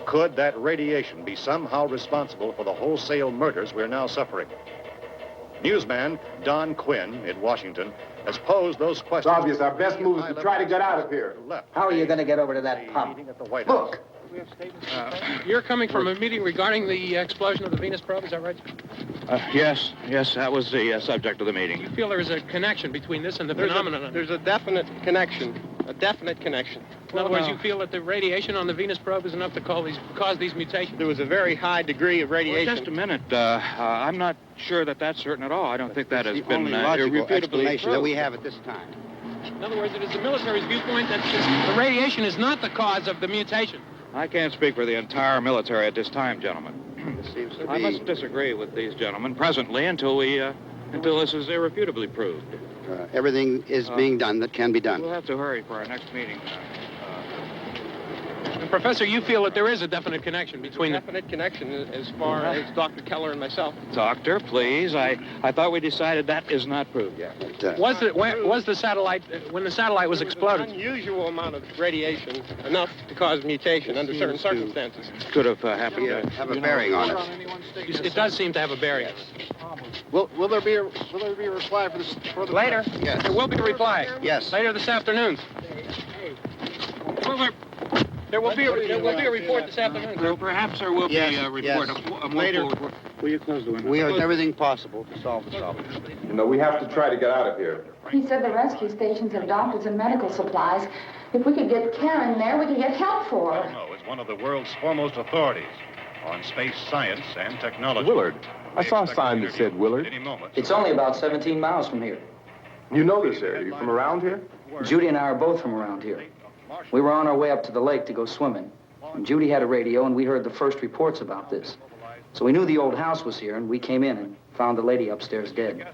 Could that radiation be somehow responsible for the wholesale murders we're now suffering? Newsman Don Quinn in Washington has posed those questions. It's obvious our best move is to try to get out of here. How are you going to get over to that pump? Look. You're coming from a meeting regarding the explosion of the Venus probe, is that right? Yes, that was the subject of the meeting. You feel there is a connection between this and the phenomenon? There's a definite connection. In other words, you feel that the radiation on the Venus probe is enough to cause these mutations? There was a very high degree of radiation. Well, just a minute. I'm not sure that that's certain at all. I don't think that has been irrefutably explanation that we have at this time. In other words, it is the military's viewpoint that the radiation is not the cause of the mutation. I can't speak for the entire military at this time, gentlemen. This seems to be... I must disagree with these gentlemen presently until this is irrefutably proved. everything is being done that can be done. We'll have to hurry for our next meeting. And Professor, you feel that there is a definite connection between definite connection as far as Dr. Keller and myself. Doctor, please. I thought we decided that is not proved yet. Was the satellite, when the satellite was exploded? An unusual amount of radiation, enough to cause mutation under certain circumstances. Could have happened. Have a bearing on it. It does seem to have a bearing. Will there be a reply for the later? Yes. There will be a reply. Yes. Later this afternoon. There will be a report this afternoon. Perhaps there will be a report. Later. Will you close the window? We are doing everything possible to solve the problem. You know, we have to try to get out of here. He said the rescue stations have doctors and medical supplies. If we could get care in there, we could get help for her. No, it's one of the world's foremost authorities on space science and technology. Willard. I saw a sign that said Willard. Any moment. It's only about 17 miles from here. You know this area. You from around here? Judy and I are both from around here. We were on our way up to the lake to go swimming. And Judy had a radio, and we heard the first reports about this. So we knew the old house was here, and we came in and found the lady upstairs dead.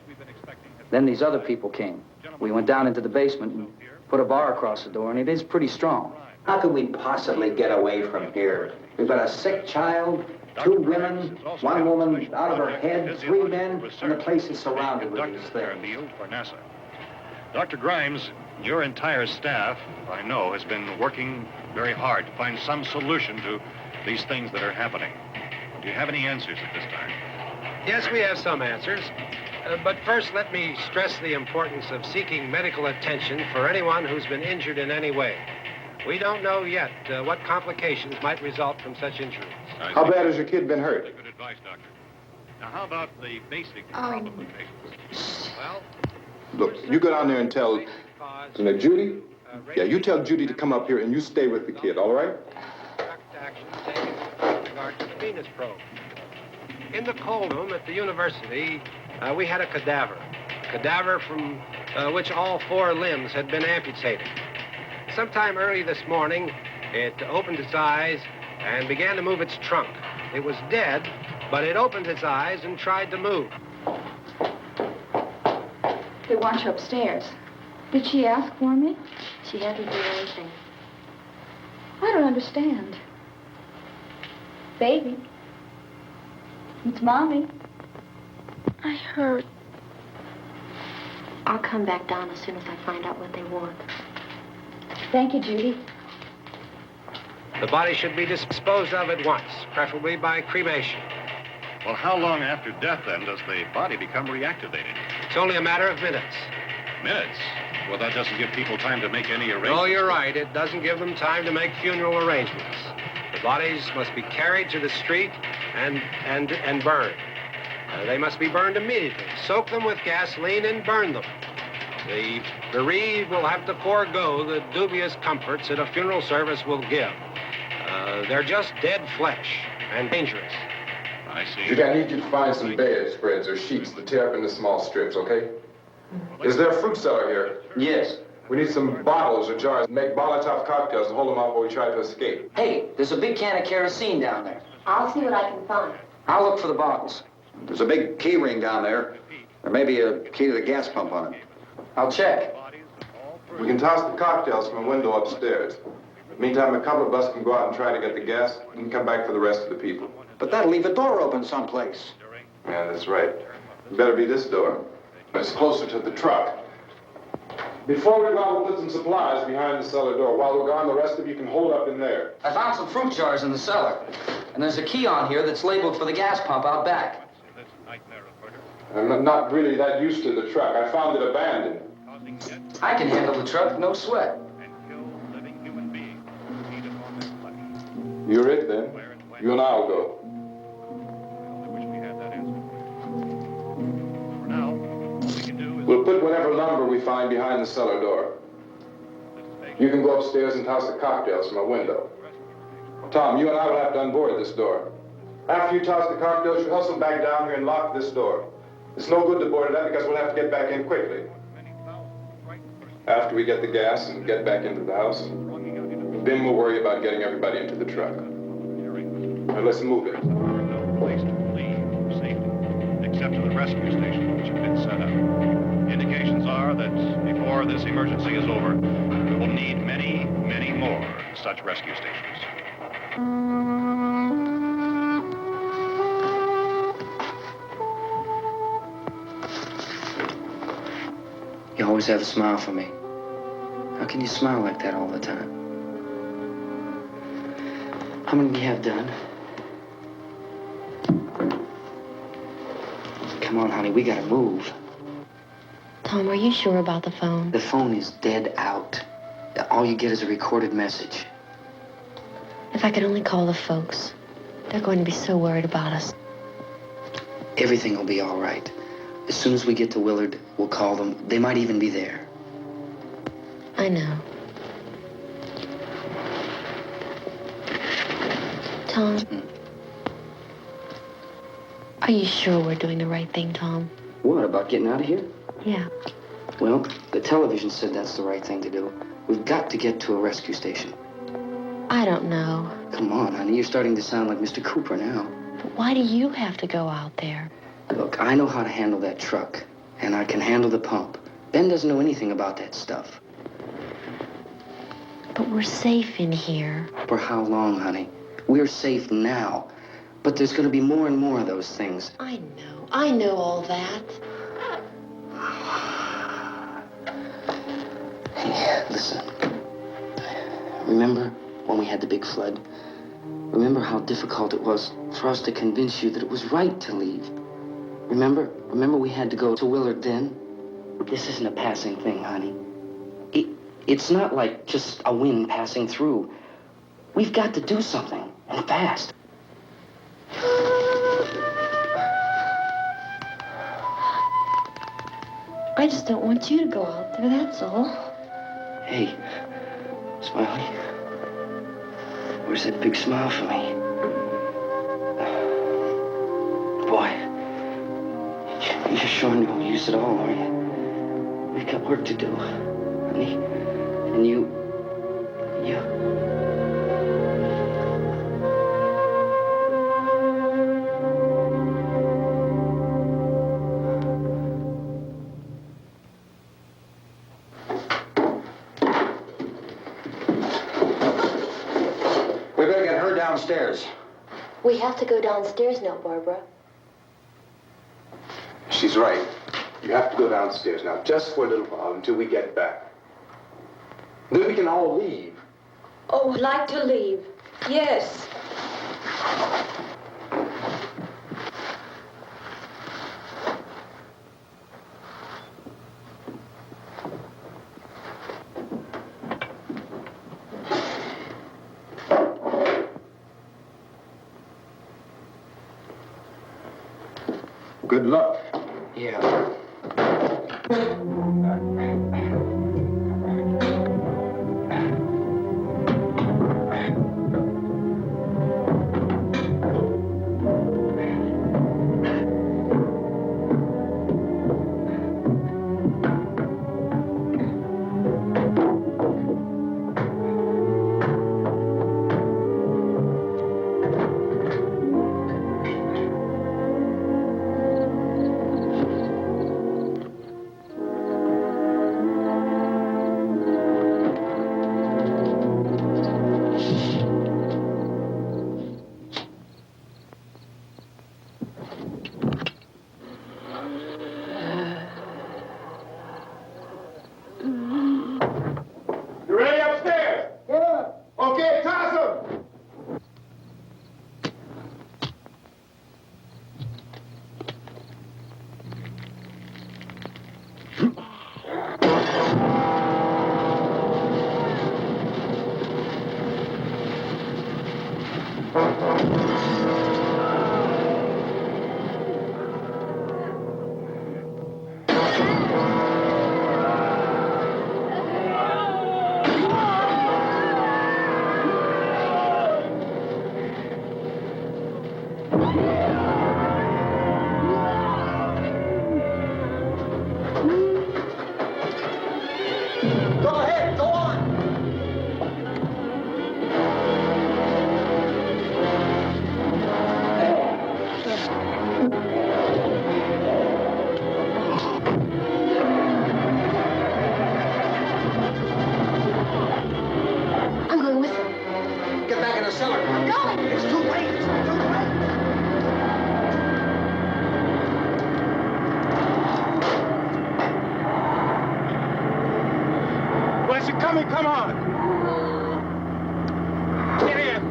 Then these other people came. We went down into the basement and put a bar across the door, and it is pretty strong. How could we possibly get away from here? We've got a sick child, 2 women, 1 woman out of her head, 3 men, and the place is surrounded with these things. For NASA. Dr. Grimes, your entire staff, I know, has been working very hard to find some solution to these things that are happening. Do you have any answers at this time? Yes, we have some answers. But first, let me stress the importance of seeking medical attention for anyone who's been injured in any way. We don't know yet what complications might result from such injuries. How bad has your kid been hurt? Good advice, Doctor. Now, how about the basic problem of patients? Well, Look, you go down there and tell, Judy? Yeah, you tell Judy to come up here and you stay with the kid, all right? direct action taken with regard to the Venus probe. In the cold room at the university, we had a cadaver from which all 4 limbs had been amputated. Sometime early this morning, it opened its eyes and began to move its trunk. It was dead, but it opened its eyes and tried to move. They want you upstairs. Did she ask for me? She hasn't done anything. I don't understand. Baby. It's Mommy. I heard. I'll come back down as soon as I find out what they want. Thank you, Judy. The body should be disposed of at once, preferably by cremation. Well, how long after death, then, does the body become reactivated? It's only a matter of minutes. Minutes? Well, that doesn't give people time to make any arrangements. Oh, you're right. It doesn't give them time to make funeral arrangements. The bodies must be carried to the street and burned. They must be burned immediately. Soak them with gasoline and burn them. The bereaved will have to forego the dubious comforts that a funeral service will give. They're just dead flesh and dangerous. I see. Judy, I need you to find some bedspreads or sheets to tear up into small strips, okay? Is there a fruit cellar here? Yes. We need some bottles or jars to make Molotov cocktails and hold them out while we try to escape. Hey, there's a big can of kerosene down there. I'll see what I can find. I'll look for the bottles. There's a big key ring down there. There may be a key to the gas pump on it. I'll check. We can toss the cocktails from a window upstairs. Meantime, a couple of us can go out and try to get the gas and come back for the rest of the people. But that'll leave a door open someplace. Yeah, that's right. It better be this door. It's closer to the truck. Before we go out, we'll put some supplies behind the cellar door. While we're gone, the rest of you can hold up in there. I found some fruit jars in the cellar. And there's a key on here that's labeled for the gas pump out back. I'm not really that used to the truck. I found it abandoned. I can handle the truck, no sweat. You're it, then. You and I'll go. We'll put whatever lumber we find behind the cellar door. You can go upstairs and toss the cocktails from a window. Tom, you and I will have to unboard this door. After you toss the cocktails, you hustle back down here and lock this door. It's no good to board it up because we'll have to get back in quickly. After we get the gas and get back into the house, then we'll worry about getting everybody into the truck. Now let's move it. No place to leave for safety, except to the rescue station which have been set up. Indications are that before this emergency is over, we will need many, many more such rescue stations. You always have a smile for me. How can you smile like that all the time? How many do you have done? Come on, honey, we gotta move. Tom, are you sure about the phone? The phone is dead out. All you get is a recorded message. If I could only call the folks. They're going to be so worried about us. Everything will be all right. As soon as we get to Willard, we'll call them. They might even be there. I know. Tom? Are you sure we're doing the right thing, Tom? What, about getting out of here? Yeah. Well, the television said that's the right thing to do. We've got to get to a rescue station. I don't know. Come on, honey. You're starting to sound like Mr. Cooper now. But why do you have to go out there? Look, I know how to handle that truck, and I can handle the pump. Ben doesn't know anything about that stuff. But we're safe in here. For how long, honey? We're safe now. But there's going to be more and more of those things. I know all that. Hey, listen. Remember when we had the big flood? Remember how difficult it was for us to convince you that it was right to leave? Remember we had to go to Willard then? This isn't a passing thing, honey. It's not like just a wind passing through. We've got to do something, and fast. I just don't want you to go out there, that's all. Hey, Smiley. Where's that big smile for me? Boy, you're sure no use at all, are you? We've got work to do, honey. And you... We better get her downstairs. We have to go downstairs now, Barbara. She's right. You have to go downstairs now, just for a little while, until we get back. Then we can all leave. Oh, I'd like to leave. Yes. Good luck. Yeah. Come on! Get in!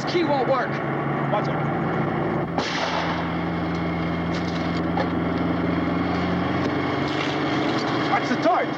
This key won't work. Watch it. Watch the torch.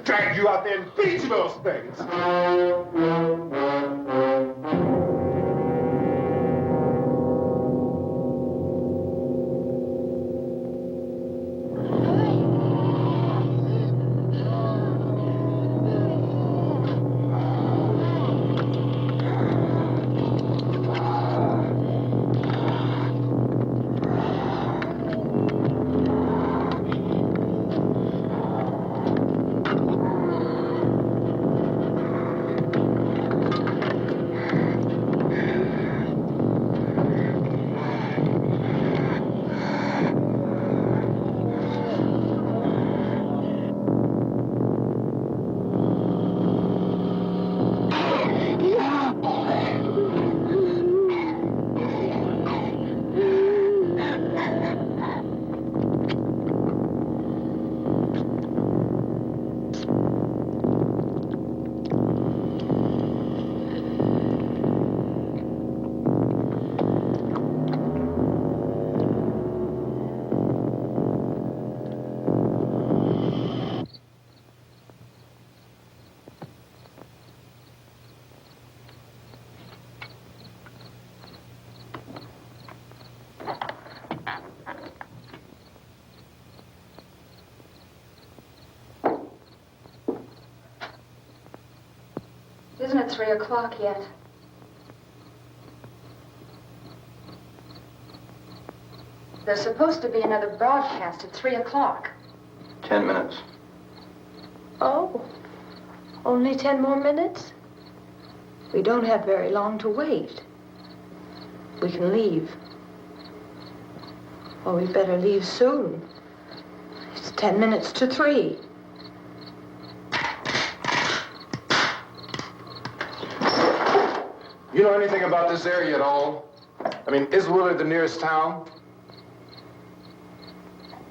Drag you out there and beat you those things. Isn't it 3 o'clock yet? There's supposed to be another broadcast at 3 o'clock. 10 minutes. Oh, only 10 more minutes? We don't have very long to wait. We can leave. Well, we better leave soon. It's 10 minutes to 3. You know anything about this area at all? I mean, is Willard the nearest town?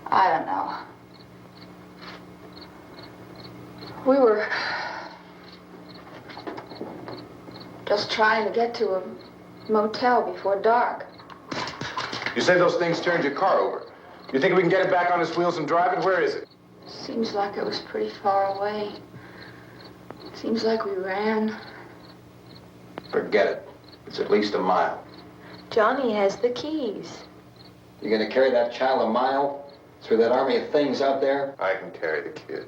I don't know. We were just trying to get to a motel before dark. You say those things turned your car over. You think we can get it back on its wheels and drive it? Where is it? Seems like it was pretty far away. Seems like we ran. Forget it. It's at least a mile. Johnny has the keys. You gonna carry that child a mile through that army of things out there? I can carry the kid.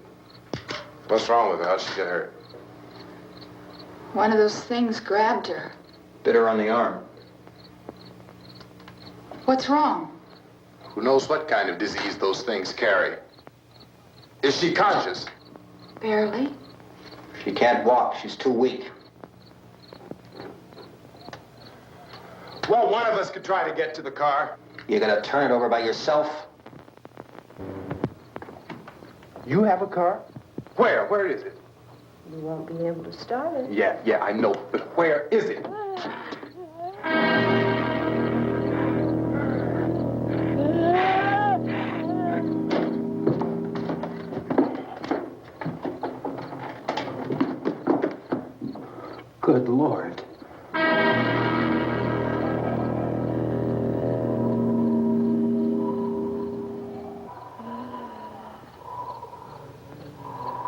What's wrong with her? How'd she get hurt? One of those things grabbed her. Bit her on the arm. What's wrong? Who knows what kind of disease those things carry? Is she conscious? Barely. She can't walk. She's too weak. Well, one of us could try to get to the car. You gonna turn it over by yourself? You have a car? Where? Where is it? You won't be able to start it. Yeah, I know. But where is it? Good Lord.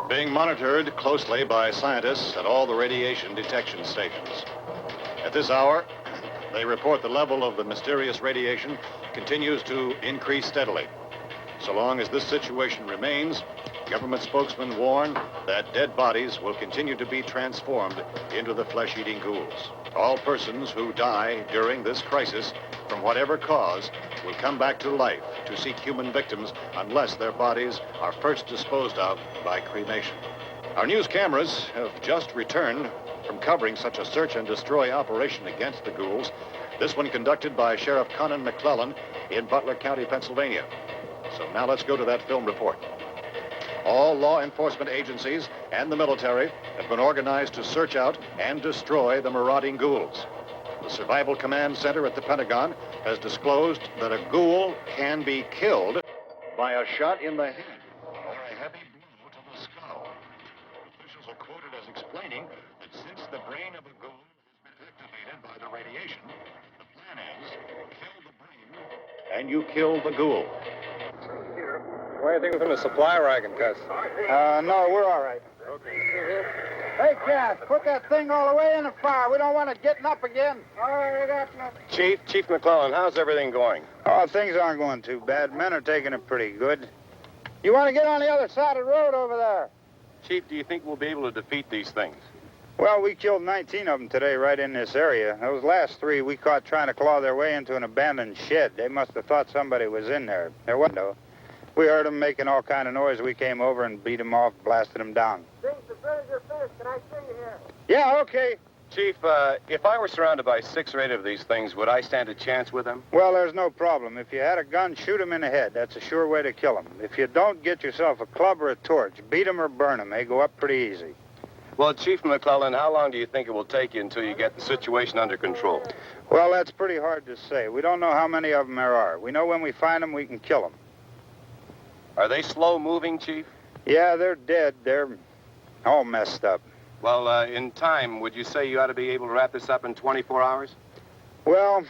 Being monitored closely by scientists at all the radiation detection stations. At this hour, they report the level of the mysterious radiation continues to increase steadily. So long as this situation remains, Government spokesmen warn that dead bodies will continue to be transformed into the flesh-eating ghouls. All persons who die during this crisis, from whatever cause, will come back to life to seek human victims unless their bodies are first disposed of by cremation. Our news cameras have just returned from covering such a search and destroy operation against the ghouls. This one conducted by Sheriff Conan McClellan in Butler County, Pennsylvania. So now let's go to that film report. All law enforcement agencies and the military have been organized to search out and destroy the marauding ghouls. The Survival Command Center at the Pentagon has disclosed that a ghoul can be killed by a shot in the head or a heavy blow to the skull. Officials are quoted as explaining that since the brain of a ghoul has been activated by the radiation, the plan is kill the brain and you kill the ghoul. What do you think from the supply wagon, Cuz? No, we're all right. Okay. Hey, Cass, put that thing all the way in the fire. We don't want it getting up again. All right, I got nothing. Chief McClellan, how's everything going? Oh, things aren't going too bad. Men are taking it pretty good. You want to get on the other side of the road over there? Chief, do you think we'll be able to defeat these things? Well, we killed 19 of them today right in this area. Those last 3 we caught trying to claw their way into an abandoned shed. They must have thought somebody was in there. There wasn't, though. We heard them making all kind of noise. We came over and beat them off, blasted them down. Things the vinegar fish. Can I see you here? Yeah, okay. Chief, if I were surrounded by 6 or 8 of these things, would I stand a chance with them? Well, there's no problem. If you had a gun, shoot them in the head. That's a sure way to kill them. If you don't, get yourself a club or a torch. Beat them or burn them. They go up pretty easy. Well, Chief McClellan, how long do you think it will take you until you get the situation under control? Well, that's pretty hard to say. We don't know how many of them there are. We know when we find them, we can kill them. Are they slow-moving, Chief? Yeah, they're dead. They're all messed up. Well, in time, would you say you ought to be able to wrap this up in 24 hours? Well,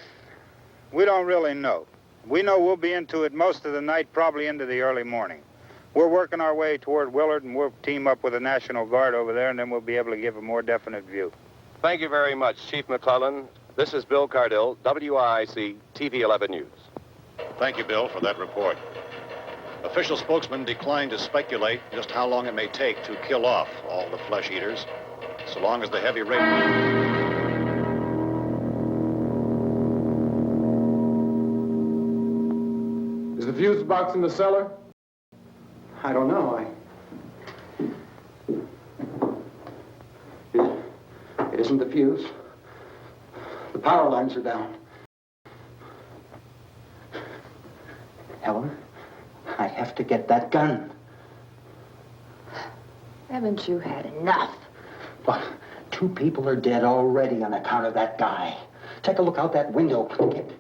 we don't really know. We know we'll be into it most of the night, probably into the early morning. We're working our way toward Willard, and we'll team up with the National Guard over there, and then we'll be able to give a more definite view. Thank you very much, Chief McClellan. This is Bill Cardill, WIC TV 11 News. Thank you, Bill, for that report. Official spokesmen declined to speculate just how long it may take to kill off all the flesh eaters, so long as the heavy rain... Is the fuse box in the cellar? I don't know. It isn't the fuse. The power lines are down. Helen, I have to get that gun. Haven't you had enough? But 2 people are dead already on account of that guy. Take a look out that window, kid.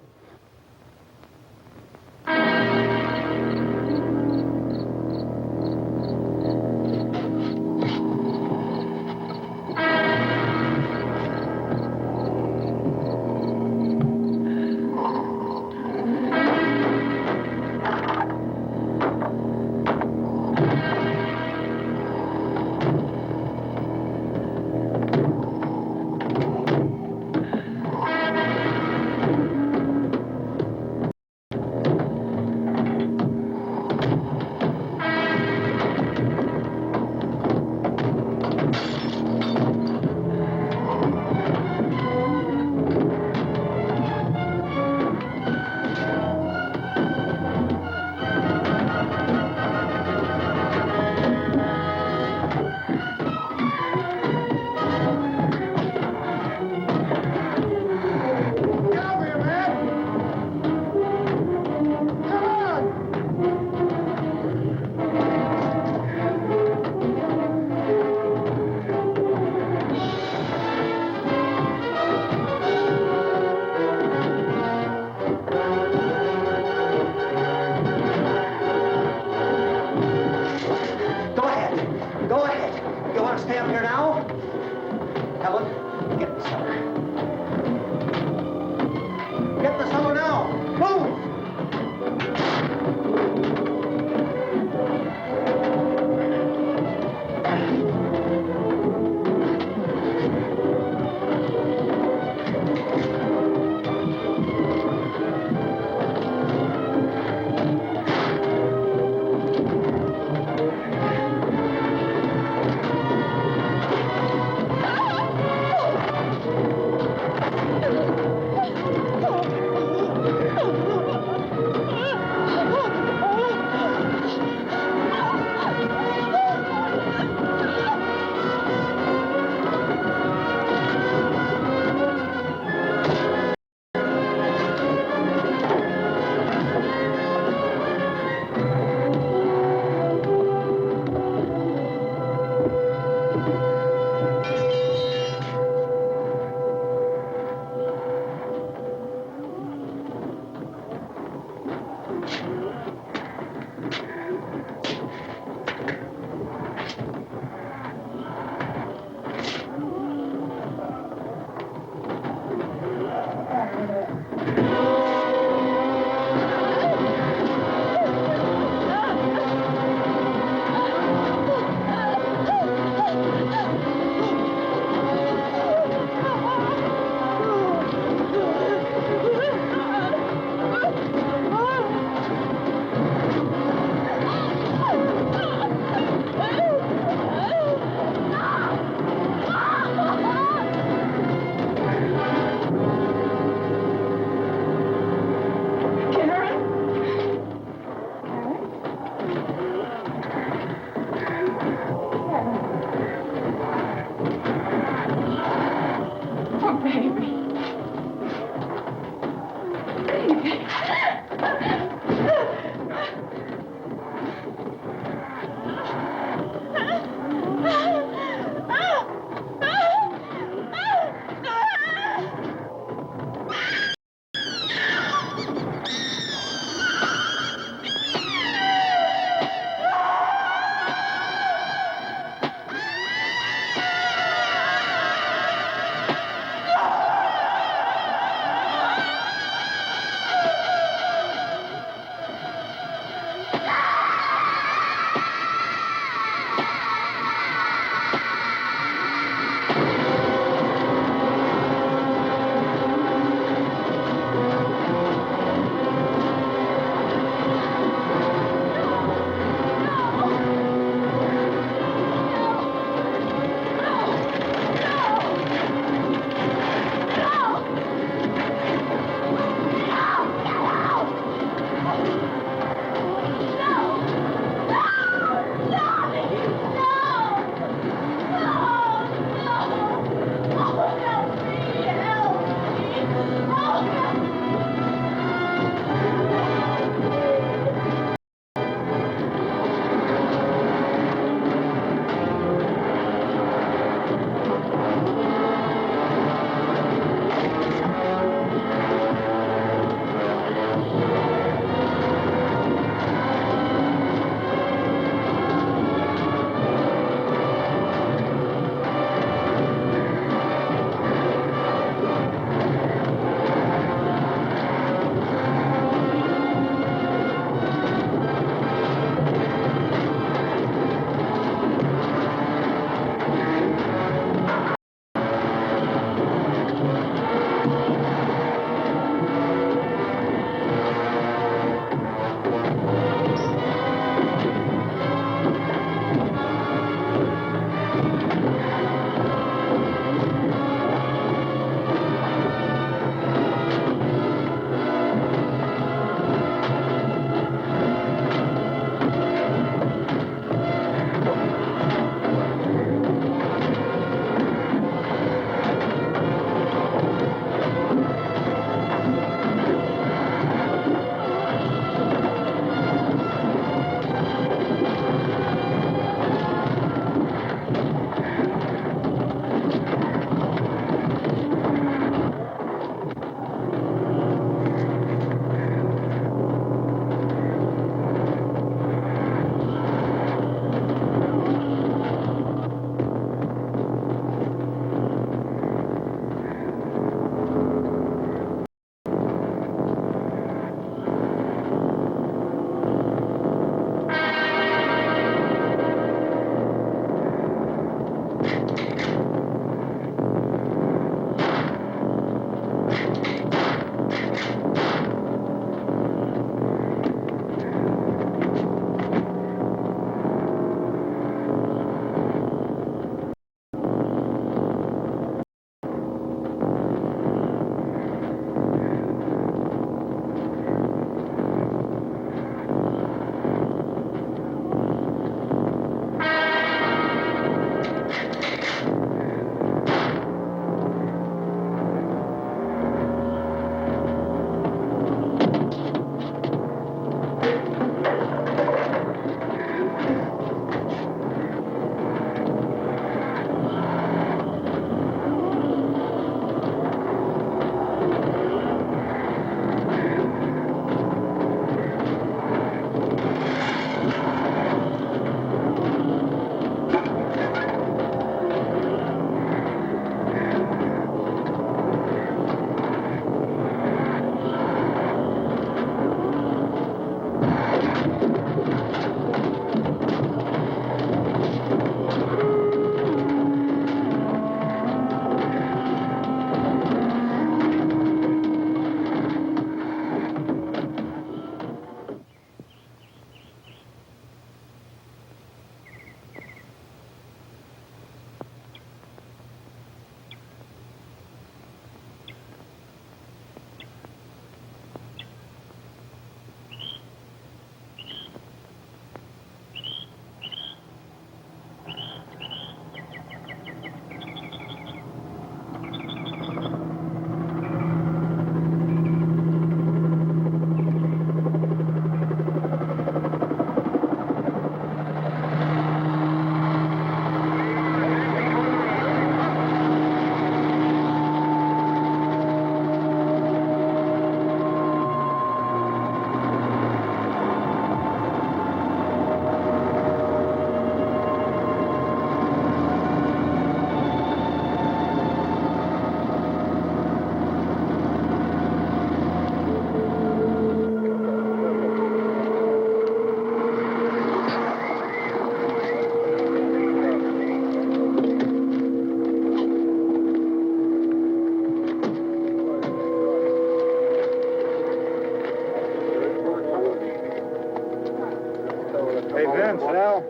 Vince, Al.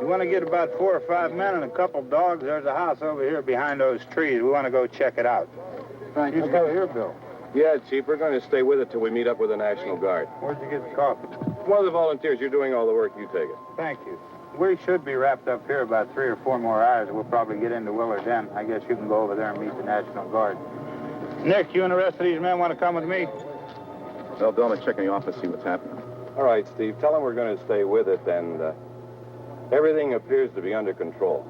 You want to get about 4 or 5 men and a couple dogs? There's a house over here behind those trees. We want to go check it out. Thank you. Go here, Bill. Yeah, Chief, we're going to stay with it till we meet up with the National Guard. Where'd you get the coffee? One of the volunteers, you're doing all the work, you take it. Thank you. We should be wrapped up here about 3 or 4 more hours. We'll probably get into Willard's Den. I guess you can go over there and meet the National Guard. Nick, you and the rest of these men want to come with me? Well, Bill, I'm going to check in the office, see what's happening. All right, Steve, tell them we're going to stay with it, and everything appears to be under control.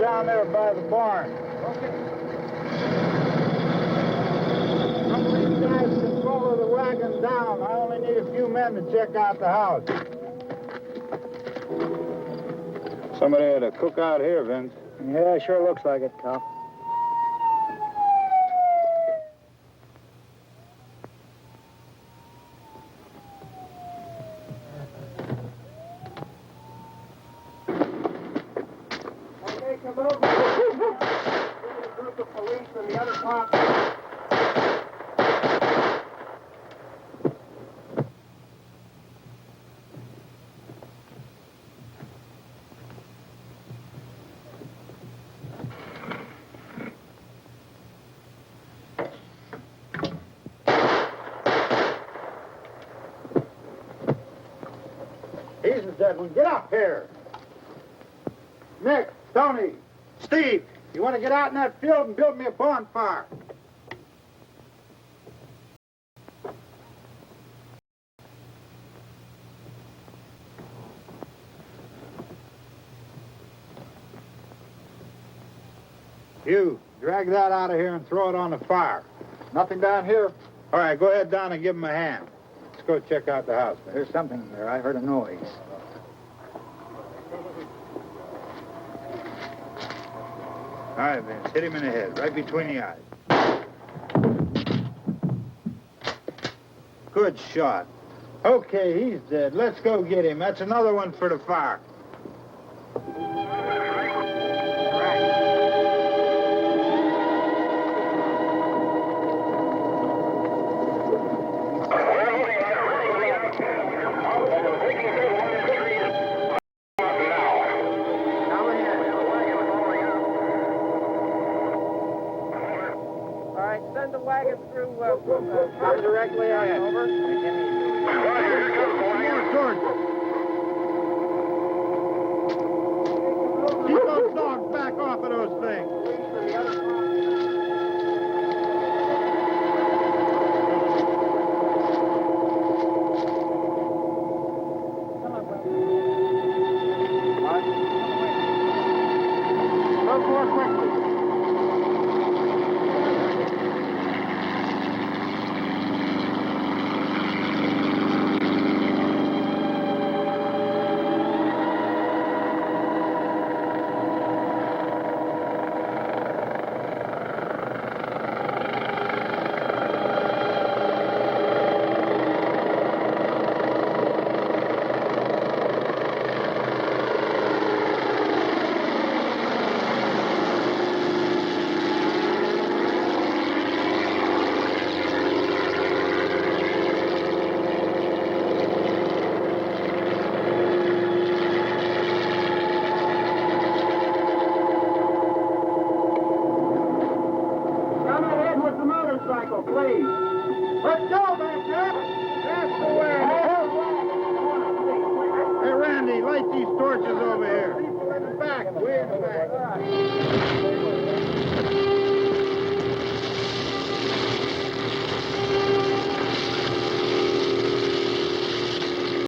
Down there by the barn. Okay. Some of these guys can follow the wagon down. I only need a few men to check out the house. Somebody had a cook out here, Vince. Yeah, sure looks like it, Karl. Edwin, get up here. Nick, Tony, Steve, you want to get out in that field and build me a bonfire? You, drag that out of here and throw it on the fire. Nothing down here? All right, go ahead down and give him a hand. Let's go check out the house. There's something there. I heard a noise. All right, Vince, hit him in the head, right between the eyes. Good shot. Okay, he's dead. Let's go get him. That's another one for the fire. Come directly ahead. Over. Keep those dogs back off of those things. Look more quickly. Light these torches over here. People in the back, way in the back.